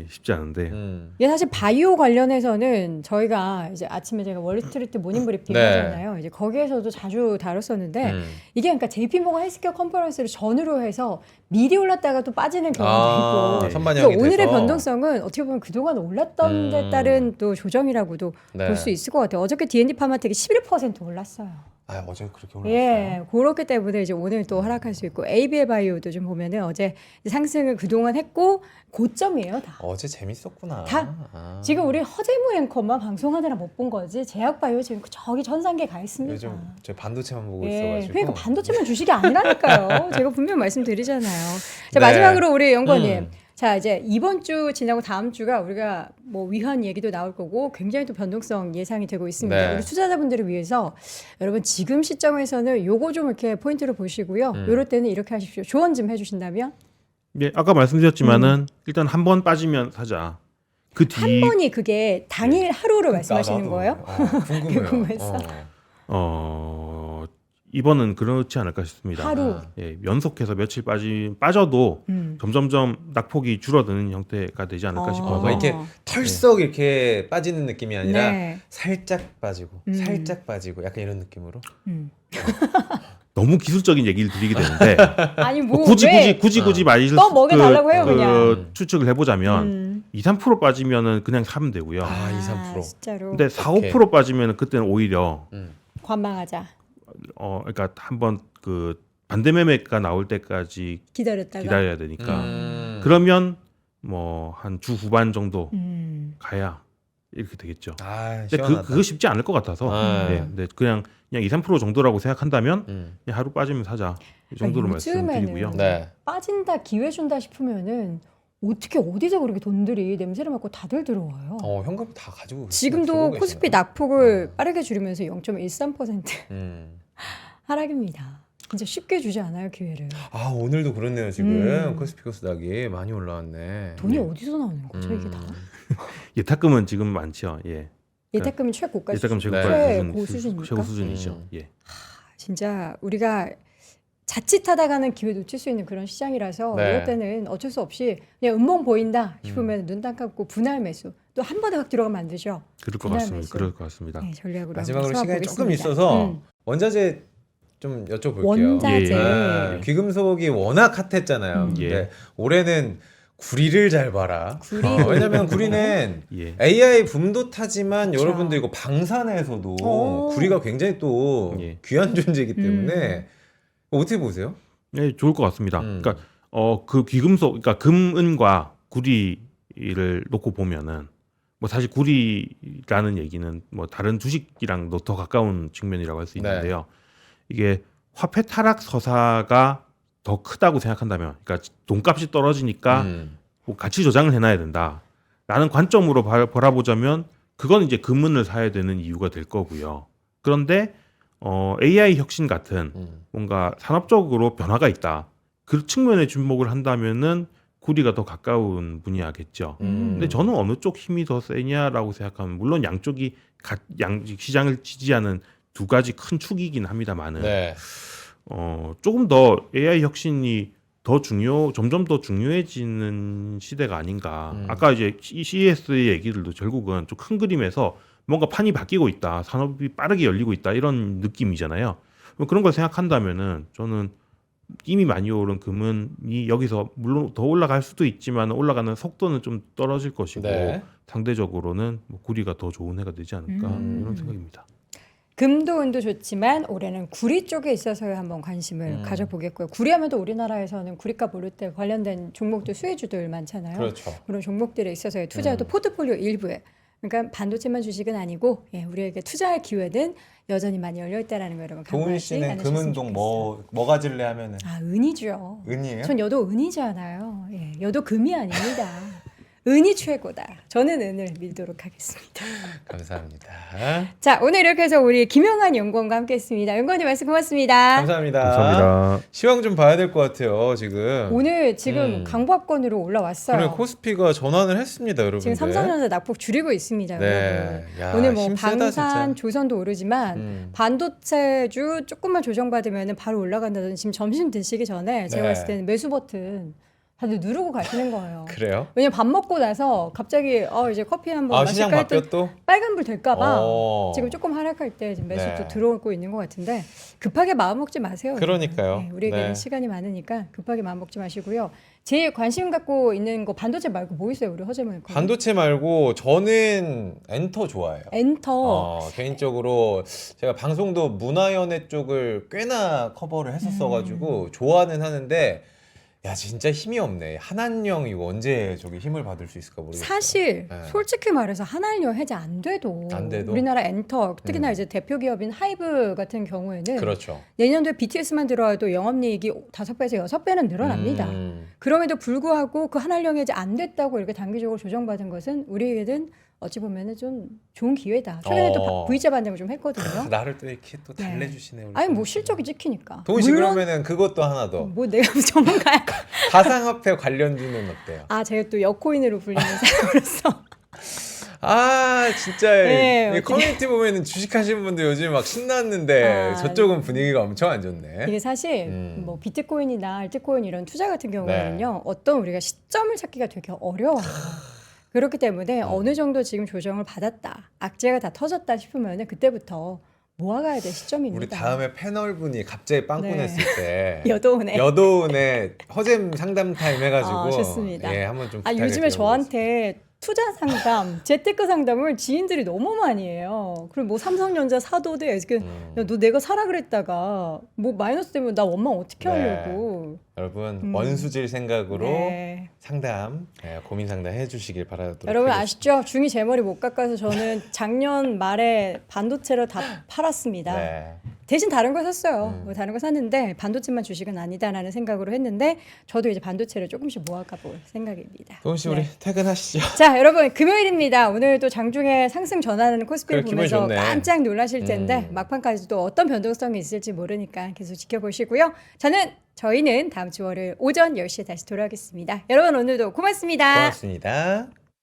쉽지 않은데 이게 사실 바이오 관련해서는 저희가 이제 아침에 제가 월스트리트 모닝 브리핑 네. 하잖아요. 이제 거기에서도 자주 다뤘었는데 이게 그러니까 JP모건 헬스케어 컨퍼런스를 전후로 해서 미리 올랐다가 또 빠지는 경우도 있고. 선반영이 그러니까 오늘의 돼서. 변동성은 어떻게 보면 그동안 올랐던 데 따른 또 조정이라고도 네. 볼 수 있을 것 같아요. 어저께 D&D 파마텍이 11% 올랐어요. 아 어제 그렇게 올랐어요. 예, 그렇기 때문에 이제 오늘 또 하락할 수 있고 ABA 바이오도 좀 보면은 어제 상승을 그동안 했고 고점이에요 다. 어제 재밌었구나. 다 지금 우리 허재무 앵커만 방송하느라 못 본 거지. 제약바이오 지금 저기 전산계 가 있습니다. 요즘 저 반도체만 보고 예, 있어가지고. 그러니까 반도체만 주식이 아니라니까요. 제가 분명 말씀드리잖아요. 자 네. 마지막으로 우리 연구원님. 자 이제 이번 주 지나고 다음 주가 우리가 뭐 위헌 얘기도 나올 거고 굉장히 또 변동성 예상이 되고 있습니다. 네. 우리 투자자분들을 위해서 여러분 지금 시점에서는 요거 좀 이렇게 포인트로 보시고요. 요럴 때는 이렇게 하십시오. 조언 좀 해주신다면 예, 아까 말씀드렸지만은 일단 한 번 빠지면 사자. 그 한 뒤 번이 그게 당일 하루를 말씀하시는 나도, 거예요? 궁금해요. 궁금했어. 이번은 그렇지 않을까 싶습니다. 하루. 예, 연속해서 며칠 빠져도 음. 점점점 낙폭이 줄어드는 형태가 되지 않을까 싶어서 막 이렇게 털썩 이렇게 빠지는 느낌이 아니라 네. 살짝 빠지고 살짝 빠지고 약간 이런 느낌으로. 너무 기술적인 얘기를 드리게 되는데 아니 뭐 굳이 왜? 많이 또 먹여달라고 해요, 그냥. 추측을 해보자면 2-3% 빠지면은 그냥 사면 되고요. 아, 2-3%. 진짜로 근데 4-5% 빠지면은 그때는 오히려 관망하자. 그러니까 한번 그 반대 매매가 나올 때까지 기다렸다가 기다려야 되니까 그러면 뭐 한 주 후반 정도 가야 이렇게 되겠죠. 아, 근데 시원하다. 그거 쉽지 않을 것 같아서 예, 근데 그냥 2-3% 정도라고 생각한다면 그냥 하루 빠지면 사자 이 정도로 요즘에는 말씀드리고요. 네. 빠진다 기회 준다 싶으면은 어떻게 어디서 그렇게 돈들이 냄새를 맡고 다들 들어와요. 현금 다 가지고 지금도 들어오고 코스피 계시네요. 낙폭을 빠르게 줄이면서 0.13% 음. 하락입니다. 진짜 쉽게 주지 않아요 기회를. 아 오늘도 그렇네요 지금 음. 코스피 코스닥이 많이 올라왔네. 돈이 어디서 나오는 거죠 이게 다? 예탁금은 지금 많죠. 예. 예탁금이 최고가 예탁금 수준. 최고 수준입니까? 최고 수준이죠. 음. 예. 진짜 우리가 자칫하다가는 기회 놓칠 수 있는 그런 시장이라서 네. 이럴 때는 어쩔 수 없이 그냥 음봉 보인다 싶으면 눈 딱 감고 분할 매수 또 한 번에 확 들어가면 안 되죠. 그럴 것 분할 같습니다. 매수. 그럴 것 같습니다. 네, 전략으로 마지막으로 한번 시간이 조금 써보겠습니다. 있어서 원자재 좀 여쭤볼게요. 원자재. 네, 귀금속이 워낙 핫했잖아요. 예. 근데 올해는 구리를 잘 봐라. 구리. 왜냐면 구리는 예. AI 붐도 타지만 그쵸. 여러분들 이거 방산에서도 오. 구리가 굉장히 또 예. 귀한 존재이기 때문에 어떻게 보세요? 예, 좋을 것 같습니다. 음. 그러니까 그 귀금속, 그러니까 금은과 구리를 놓고 보면은 뭐 사실 구리라는 얘기는 뭐 다른 주식이랑도 더 가까운 측면이라고 할 수 있는데요. 이게 화폐 타락 서사가 더 크다고 생각한다면, 그러니까 돈값이 떨어지니까 뭐 가치 조장을 해놔야 된다라는 관점으로 바라보자면 그건 이제 금은을 사야 되는 이유가 될 거고요. 그런데 AI 혁신 같은 뭔가 산업적으로 변화가 있다. 그 측면에 주목을 한다면은 구리가 더 가까운 분야겠죠. 근데 저는 어느 쪽 힘이 더 세냐라고 생각하면 물론 양쪽이 시장을 지지하는 두 가지 큰 축이긴 합니다만은 네. 조금 더 AI 혁신이 점점 더 중요해지는 시대가 아닌가. 아까 이제 CES의 얘기들도 결국은 좀 큰 그림에서 뭔가 판이 바뀌고 있다, 산업이 빠르게 열리고 있다 이런 느낌이잖아요. 그런 걸 생각한다면은 저는 이미 많이 오른 금은이 여기서 물론 더 올라갈 수도 있지만 올라가는 속도는 좀 떨어질 것이고 네. 상대적으로는 뭐 구리가 더 좋은 해가 되지 않을까 이런 생각입니다. 금도 은도 좋지만 올해는 구리 쪽에 있어서 한번 관심을 가져보겠고요. 구리하면 또 우리나라에서는 구리값 오를 때 관련된 종목들 수혜주들 많잖아요. 그렇죠. 그런 종목들에 있어서의 투자도 포트폴리오 일부에 그러니까 반도체만 주식은 아니고 우리에게 투자할 기회는 여전히 많이 열려 있다라는 거 여러분 도훈 간과하지 씨는 않으셨으면 금은동 좋겠어요. 뭐 가질래 하면은 은이죠. 은이에요? 전 여도 은이잖아요. 여도 금이 아닙니다. 은이 최고다. 저는 은을 믿도록 하겠습니다. 감사합니다. 자, 오늘 이렇게 해서 우리 김영환 연구원과 함께했습니다. 연구원님 말씀 고맙습니다. 감사합니다. 감사합니다. 시황 좀 봐야 될 것 같아요. 지금 오늘 지금 강보합권으로 올라왔어요. 그래 코스피가 전환을 했습니다, 여러분. 지금 삼성전자 낙폭 줄이고 있습니다. 네. 여러분. 야, 오늘 뭐 힘세다, 방산, 진짜. 조선도 오르지만 반도체주 조금만 조정받으면 바로 올라간다든지 지금 점심 드시기 전에 제가 네. 봤을 때는 매수 버튼 다들 누르고 가시는 거예요. 그래요? 왜냐면 밥 먹고 나서 갑자기 이제 커피 한번 아 시장 마실까 했더니 바뀌었 또? 빨간불 될까봐 어. 지금 조금 하락할 때 지금 매수 네. 또 들어오고 있는 것 같은데 급하게 마음 먹지 마세요. 그러니까요. 네, 우리에게는 네. 시간이 많으니까 급하게 마음 먹지 마시고요. 제일 관심 갖고 있는 거 반도체 말고 뭐 있어요, 우리 허재문 거? 반도체 말고 저는 엔터 좋아해요. 엔터. 개인적으로 제가 방송도 문화연예 쪽을 꽤나 커버를 했었어가지고 좋아는 하는데 야 진짜 힘이 없네. 한한령 이거 언제 저기 힘을 받을 수 있을까 모르겠어요. 사실 네. 솔직히 말해서 한한령 해제 안 돼도 우리나라 엔터 특히나 이제 대표 기업인 하이브 같은 경우에는 그렇죠. 내년도에 BTS만 들어와도 영업이익이 5배에서 6배는 늘어납니다. 그럼에도 불구하고 그 한한령 해제 안 됐다고 이렇게 단기적으로 조정받은 것은 우리에게는 어찌 보면은 좀 좋은 기회다. 최근에 또 V자 반등을 좀 했거든요. 나를 또 이렇게 또 달래주시네. 우리 아니 뭐 실적이 찍히니까. 도훈 씨 물론 그러면은 그것도 하나 더. 뭐 내가 전문가야. 가상화폐 관련주는 어때요? 제가 또 여코인으로 불리는 사람으로서 아 진짜 네, 이 커뮤니티 보면은 주식하시는 분들 요즘 막 신났는데 저쪽은 분위기가 엄청 안 좋네. 이게 사실 뭐 비트코인이나 알트코인 이런 투자 같은 경우에는요 어떤 우리가 시점을 찾기가 되게 어려워요. 그렇기 때문에 어느 정도 지금 조정을 받았다, 악재가 다 터졌다 싶으면 그때부터 모아가야 될 시점입니다. 우리 다음에 패널 분이 갑자기 빵꾸 네. 냈을 때 여도은에 여도은에 허잼 상담 타임 해가지고 좋습니다. 예 한번 좀 부탁을 요즘에 드려보겠습니다. 저한테 투자 상담, 재테크 상담을 지인들이 너무 많이 해요. 그리고 뭐 삼성전자 사도대, 야, 너 내가 사라 그랬다가 뭐 마이너스 되면 나 원망 어떻게 네. 하려고. 여러분 원수질 생각으로 네. 상담 고민 상담 해주시길 바라도록 여러분 하겠습니다. 아시죠? 중이 제 머리 못 깎아서 저는 작년 말에 반도체를 다 팔았습니다. 네. 대신 다른 거 샀어요. 뭐 다른 거 샀는데 반도체만 주식은 아니다라는 생각으로 했는데 저도 이제 반도체를 조금씩 모아가 볼 생각입니다. 동훈 씨 우리 퇴근하시죠. 자, 여러분 금요일입니다. 오늘 또 장중에 상승 전환하는 코스피를 그래, 기분이 보면서 좋네. 깜짝 놀라실 텐데 막판까지 또 어떤 변동성이 있을지 모르니까 계속 지켜보시고요. 저희는 다음 주 월요일 오전 10시에 다시 돌아오겠습니다. 여러분 오늘도 고맙습니다. 고맙습니다.